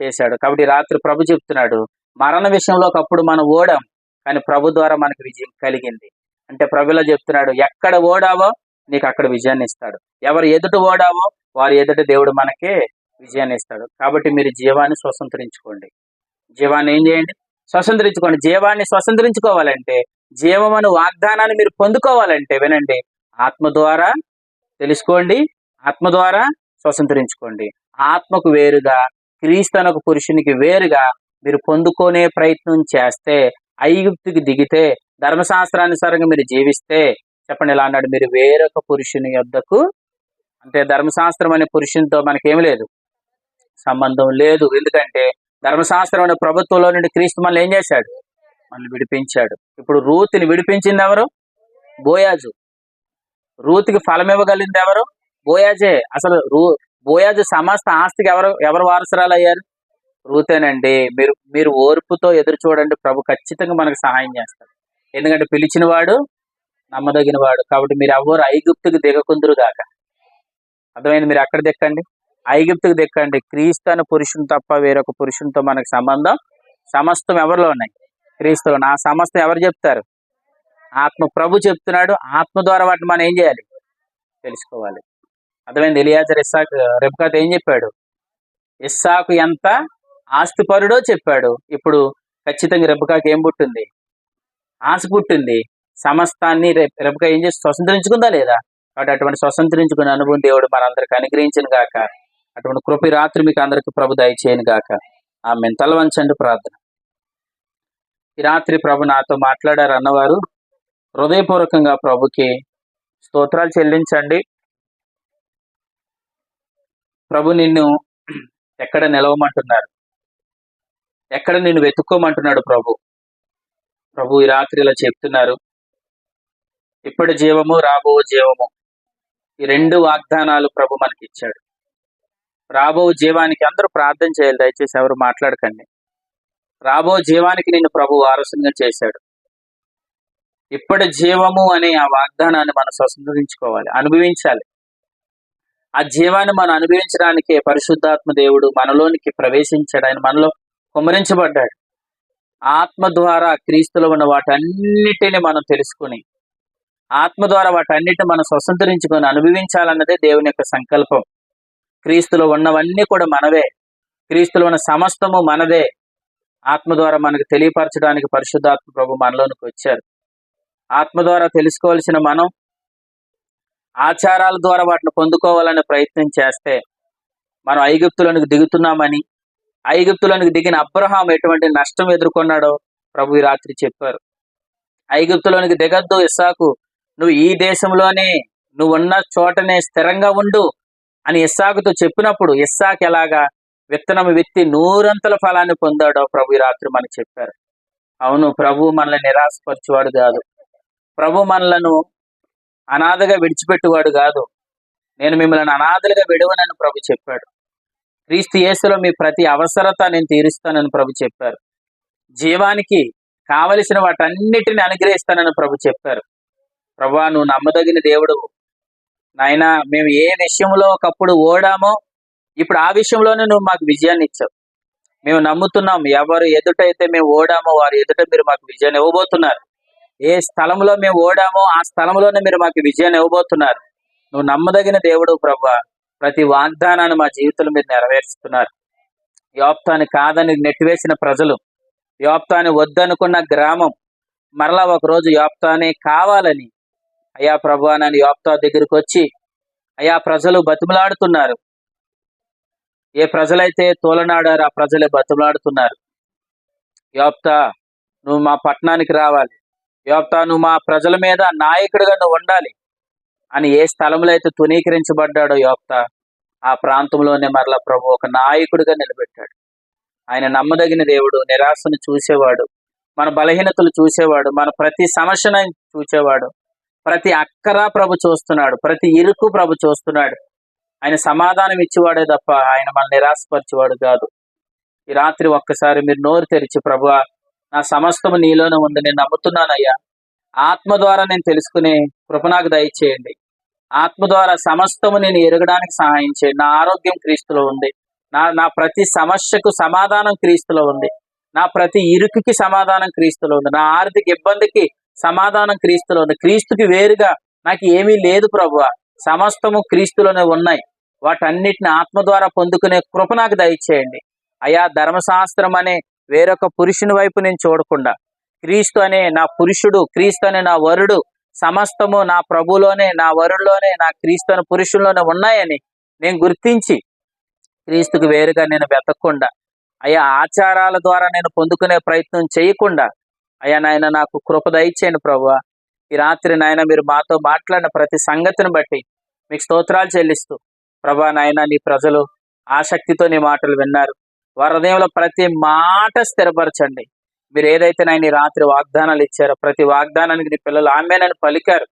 చేశాడు. కాబట్టి రాత్రి ప్రభు చెప్తున్నాడు, మరణ విషయంలో ఒకప్పుడు మనం ఓడాం, కానీ ప్రభు ద్వారా మనకు విజయం కలిగింది. అంటే ప్రభులా చెప్తున్నాడు, ఎక్కడ ఓడావో నీకు అక్కడ విజయాన్ని ఇస్తాడు. ఎవరు ఎదుట ఓడావో వారి ఎదుట దేవుడు మనకే విజయాన్ని ఇస్తాడు. కాబట్టి మీరు జీవాన్ని స్వతంత్రించుకోండి. జీవాన్ని ఏం చేయండి? స్వతంత్రించుకోండి. జీవాన్ని స్వతంత్రించుకోవాలంటే, జీవమను వాగ్దానాన్ని మీరు పొందుకోవాలంటే వినండి, ఆత్మ ద్వారా తెలుసుకోండి, ఆత్మ ద్వారా స్వతంత్రించుకోండి. ఆత్మకు వేరుగా, క్రీస్తనకు పురుషునికి వేరుగా మీరు పొందుకునే ప్రయత్నం చేస్తే, ఐగుప్తుకి దిగితే, ధర్మశాస్త్రానుసారంగా మీరు జీవిస్తే, చెప్పండి ఎలా అన్నాడు, మీరు వేరొక పురుషుని యొద్దకు, అంటే ధర్మశాస్త్రం అనే పురుషునితో మనకేం లేదు, సంబంధం లేదు. ఎందుకంటే ధర్మశాస్త్రం అనే ప్రభుత్వంలో నుండి క్రీస్తు మనల్ని ఏం చేశాడు? మనల్ని విడిపించాడు. ఇప్పుడు రూతుని విడిపించింది ఎవరు? బోయాజు. రూతుకి ఫలం ఇవ్వగలిగింది ఎవరు? బోయాజే. అసలు బోయాజు సమస్త ఆస్తికి ఎవరు వారసురాలు అయ్యారు? రూతేనండి. మీరు ఓర్పుతో ఎదురు చూడండి, ప్రభు ఖచ్చితంగా మనకు సహాయం చేస్తాడు. ఎందుకంటే పిలిచిన వాడు నమ్మదగిన వాడు. కాబట్టి మీరు ఎవరు ఐగుప్తుకు దిగకుందురు గాక. అర్థమైంది? మీరు అక్కడ దిక్కండి, ఐగుప్తుకు దిక్కండి. క్రీస్తు అనే పురుషుని తప్ప వేరొక పురుషునితో మనకు సంబంధం సమస్తం ఎవరిలో ఉన్నాయి? క్రీస్తులో. నా సమస్తం ఎవరు చెప్తారు? ఆత్మ. ప్రభు చెప్తున్నాడు. ఆత్మ ద్వారా వాటిని మనం ఏం చేయాలి? తెలుసుకోవాలి. అర్థమైంది? ఎలియాజర్ ఇస్సాకు రెబ్కాతో ఏం చెప్పాడు? ఇస్సాకు ఎంత ఆస్తిపరుడో చెప్పాడు. ఇప్పుడు ఖచ్చితంగా రెబ్కాకి ఏం పుట్టింది? ఆశ పుట్టింది. సమస్తాన్ని రెబ్కా ఏం చేసి స్వతంత్రించుకుందా లేదా? కాబట్టి అటువంటి స్వతంత్రించుకునే అనుభవం దేవుడు మనందరికి అనుగ్రహించిన గాక. అటువంటి కృప రాత్రి మీకు అందరికి ప్రభు దయచేయను గాక. ఆమేన్. తల వంచండి, ప్రార్థన. ఈ రాత్రి ప్రభు నాతో మాట్లాడారు అన్నవారు హృదయపూర్వకంగా ప్రభుకి స్తోత్రాలు చెల్లించండి. ప్రభు నిన్ను ఎక్కడ నిలవమంటున్నారు? ఎక్కడ నిన్ను వెతుక్కోమంటున్నాడు ప్రభు ఈ రాత్రి ఇలా చెప్తున్నారు. ఇప్పటి జీవము, రాబో జీవము, ఈ రెండు వాగ్దానాలు ప్రభు మనకి ఇచ్చాడు. రాబో జీవానికి అందరూ ప్రార్థన చేయాలి, దయచేసి ఎవరు మాట్లాడకండి. రాబో జీవానికి నిన్ను ప్రభు వారసునిగా చేశాడు. ఇప్పటి జీవము అనే ఆ వాగ్దానాన్ని మనం స్వతంత్రించుకోవాలి, అనుభవించాలి. ఆ జీవాన్ని మనం అనుభవించడానికే పరిశుద్ధాత్మ దేవుడు మనలోనికి ప్రవేశించాడు. ఆయన మనలో కుమ్మరించబడ్డాడు. ఆత్మ ద్వారా క్రీస్తులో ఉన్న వాటన్నిటిని మనం తెలుసుకుని, ఆత్మ ద్వారా వాటన్నిటిని మనం స్వతంత్రించుకొని అనుభవించాలన్నదే దేవుని యొక్క సంకల్పం. క్రీస్తులో ఉన్నవన్నీ కూడా మనవే, క్రీస్తులో ఉన్న సమస్తము మనదే. ఆత్మ ద్వారా మనకు తెలియపరచడానికి పరిశుద్ధాత్మ ప్రభు మనలోనికి వచ్చారు. ఆత్మ ద్వారా తెలుసుకోవాల్సిన మనం ఆచారాల ద్వారా వాటిని పొందుకోవాలనే ప్రయత్నం చేస్తే, మనం ఐగుప్తులోనికి దిగుతున్నామని, ఐగుప్తులోనికి దిగిన అబ్రహాం ఎటువంటి నష్టం ఎదుర్కొన్నాడో ప్రభు ఈ రాత్రి చెప్పారు. ఐగుప్తులోనికి దిగద్దు ఇస్సాకు, నువ్వు ఈ దేశంలోనే, నువ్వు ఉన్న చోటనే స్థిరంగా ఉండు అని ఇస్సాకుతో చెప్పినప్పుడు ఇస్సాకు ఎలాగా విత్తనం విత్తి 100 ఫలాన్ని పొందాడో ప్రభు ఈ రాత్రి మనకు చెప్పారు. అవును, ప్రభు మనల్ని నిరాశపరిచేవాడు కాదు. ప్రభు మనలను అనాథగా విడిచిపెట్టేవాడు కాదు. నేను మిమ్మల్ని అనాథలుగా విడవనని ప్రభు చెప్పాడు. క్రీస్తు యేసులో మీ ప్రతి అవసరత నేను తీరుస్తానని ప్రభు చెప్పారు. జీవానికి కావలసిన వాటన్నిటిని అనుగ్రహిస్తానని ప్రభు చెప్పారు. ప్రభువా, నువ్వు నమ్మదగిన దేవుడు నాయనా. మేము ఏ విషయంలో ఒకప్పుడు ఓడామో ఇప్పుడు ఆ విషయంలోనే నువ్వు మాకు విజయాన్ని ఇచ్చావు. మేము నమ్ముతున్నాం, ఎవరు ఎదుటైతే మేము ఓడామో వారి ఎదుట మీరు మాకు విజయాన్ని ఇవ్వబోతున్నారు. ఏ స్థలంలో మేము ఓడామో ఆ స్థలంలోనే మీరు మాకు విజయాన్ని ఇవ్వబోతున్నారు. నువ్వు నమ్మదగిన దేవుడు ప్రభువా. ప్రతి వాగ్దానాన్ని మా జీవితంలో మీరు నెరవేరుస్తున్నారు. యోప్తాని కాదని నెట్టివేసిన ప్రజలు, యోప్తాని వద్దనుకున్న గ్రామం మరలా ఒకరోజు యోప్తాని కావాలని, అయ్యా ప్రభువా నన్ను యోప్తా దగ్గరికి వచ్చి, అయ్యా ప్రజలు బతిమలాడుతున్నారు. ఏ ప్రజలైతే తోలనాడారు ఆ ప్రజలే బతిమలాడుతున్నారు. యోప్తా నువ్వు మా పట్టణానికి రావాలి, యోప్తా నువ్వు మా ప్రజల మీద నాయకుడిగా నువ్వు ఉండాలి అని ఏ స్థలంలో అయితే తునీకరించబడ్డాడో యోప్తా, ఆ ప్రాంతంలోనే మరలా ప్రభు ఒక నాయకుడిగా నిలబెట్టాడు. ఆయన నమ్మదగిన దేవుడు, నిరాశను చూసేవాడు, మన బలహీనతలు చూసేవాడు, మన ప్రతి సమస్యను చూసేవాడు. ప్రతి అక్కర ప్రభు చూస్తున్నాడు, ప్రతి ఇరుకు ప్రభు చూస్తున్నాడు. ఆయన సమాధానం ఇచ్చేవాడే తప్ప ఆయన మనల్ని నిరాశపరిచేవాడు కాదు. ఈ రాత్రి ఒక్కసారి మీరు నోరు తెరిచి, ప్రభువా నా సమస్తము నీలోనే ఉంది, నేను నమ్ముతున్నానయ్యా, ఆత్మ ద్వారా నేను తెలుసుకునే కృప నాకు దయచేయండి. ఆత్మ ద్వారా సమస్తము నేను ఎరగడానికి సహాయం చేయండి. నా ఆరోగ్యం క్రీస్తులో ఉంది. నా నా ప్రతి సమస్యకు సమాధానం క్రీస్తులో ఉంది. నా ప్రతి ఇరుకుకి సమాధానం క్రీస్తులో ఉంది. నా ఆర్థిక ఇబ్బందికి సమాధానం క్రీస్తులో ఉంది. క్రీస్తుకి వేరుగా నాకు ఏమీ లేదు ప్రభువా, సమస్తము క్రీస్తులోనే ఉన్నాయి. వాటన్నిటిని ఆత్మ ద్వారా పొందుకునే కృప నాకు దయచేయండి అయా. ధర్మశాస్త్రం అనే వేరొక పురుషుని వైపు నేను చూడకుండా, క్రీస్తు అనే నా పురుషుడు, క్రీస్తు అనే నా వరుడు, సమస్తము నా ప్రభులోనే, నా వరుడులోనే, నా క్రీస్తు అనే పురుషుల్లోనే ఉన్నాయని నేను గుర్తించి, క్రీస్తుకు వేరుగా నేను వెతకకుండా, అయ్యా ఆచారాల ద్వారా నేను పొందుకునే ప్రయత్నం చేయకుండా, అయ్యా నాయన నాకు కృప దయచేయండి ప్రభువా. ఈ రాత్రి నాయన మీరు మాతో మాట్లాడిన ప్రతి సంగతిని బట్టి మీకు స్తోత్రాలు చెల్లిస్తూ, ప్రభా నాయన నీ ప్రజలు ఆసక్తితో నీ మాటలు విన్నారు. వారి హృదయంలో ప్రతి మాట స్థిరపరచండి. మీరు ఏదైతే నాయన ఈ రాత్రి వాగ్దానాలు ఇచ్చారో ప్రతి వాగ్దానానికి నీ పిల్లలు ఆమేనని పలికారు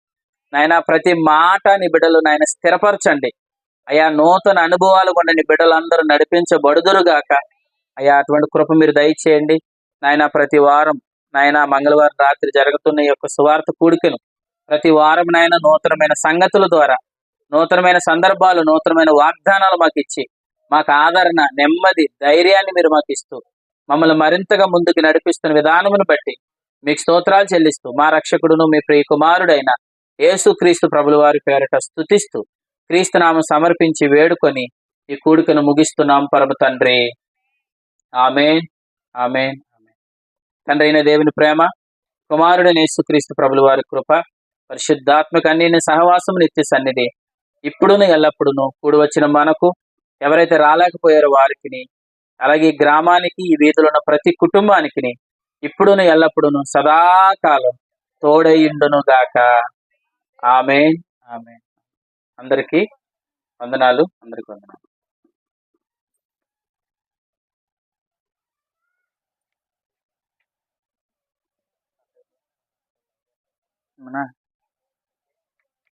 నాయన. ప్రతి మాట నీ బిడ్డలు నాయన స్థిరపరచండి అయ్యా. నూతన అనుభవాలు కూడా నీ బిడ్డలందరూ నడిపించబడుదురుగాక అయ్యా. అటువంటి కృప మీరు దయచేయండి నాయన. ప్రతి వారం నాయన మంగళవారం రాత్రి జరుగుతున్న ఈ యొక్క సువార్త కూడికను ప్రతి వారం నాయన నూతనమైన సంగతుల ద్వారా, నూతనమైన సందర్భాలు, నూతనమైన వాగ్దానాలు మాకు ఇచ్చి, మాకు ఆదరణ, నెమ్మది, ధైర్యాన్ని మీరు మాకు ఇస్తూ, మమ్మల్ని మరింతగా ముందుకు నడిపిస్తున్న విధానమును బట్టి మీకు స్తోత్రాలు చెల్లిస్తూ, మా రక్షకుడును మీ ప్రియ కుమారుడైన యేసు క్రీస్తు ప్రభుల వారి పేరట స్తుతిస్తూ, క్రీస్తు నామం సమర్పించి వేడుకొని ఈ కూడికను ముగిస్తున్నాం పరమ తండ్రి. ఆమేన్, ఆమేన్. తండ్రి అయిన దేవుని ప్రేమ, కుమారుడైన యేసుక్రీస్తు ప్రభుల వారి కృప, పరిశుద్ధాత్మక అన్యోన్య సహవాసం, నిత్య సన్నిధి ఇప్పుడును ఎల్లప్పుడును కూడి వచ్చిన మనకు, ఎవరైతే రాలేకపోయారో వారికి, అలాగే ఈ గ్రామానికి, ఈ వీధిలో ఉన్న ప్రతి కుటుంబానికి ఇప్పుడును ఎల్లప్పుడును సదాకాలం తోడైయుండును గాక. ఆమేన్, ఆమేన్. అందరికీ వందనాలు, అందరికీ వందనాలు.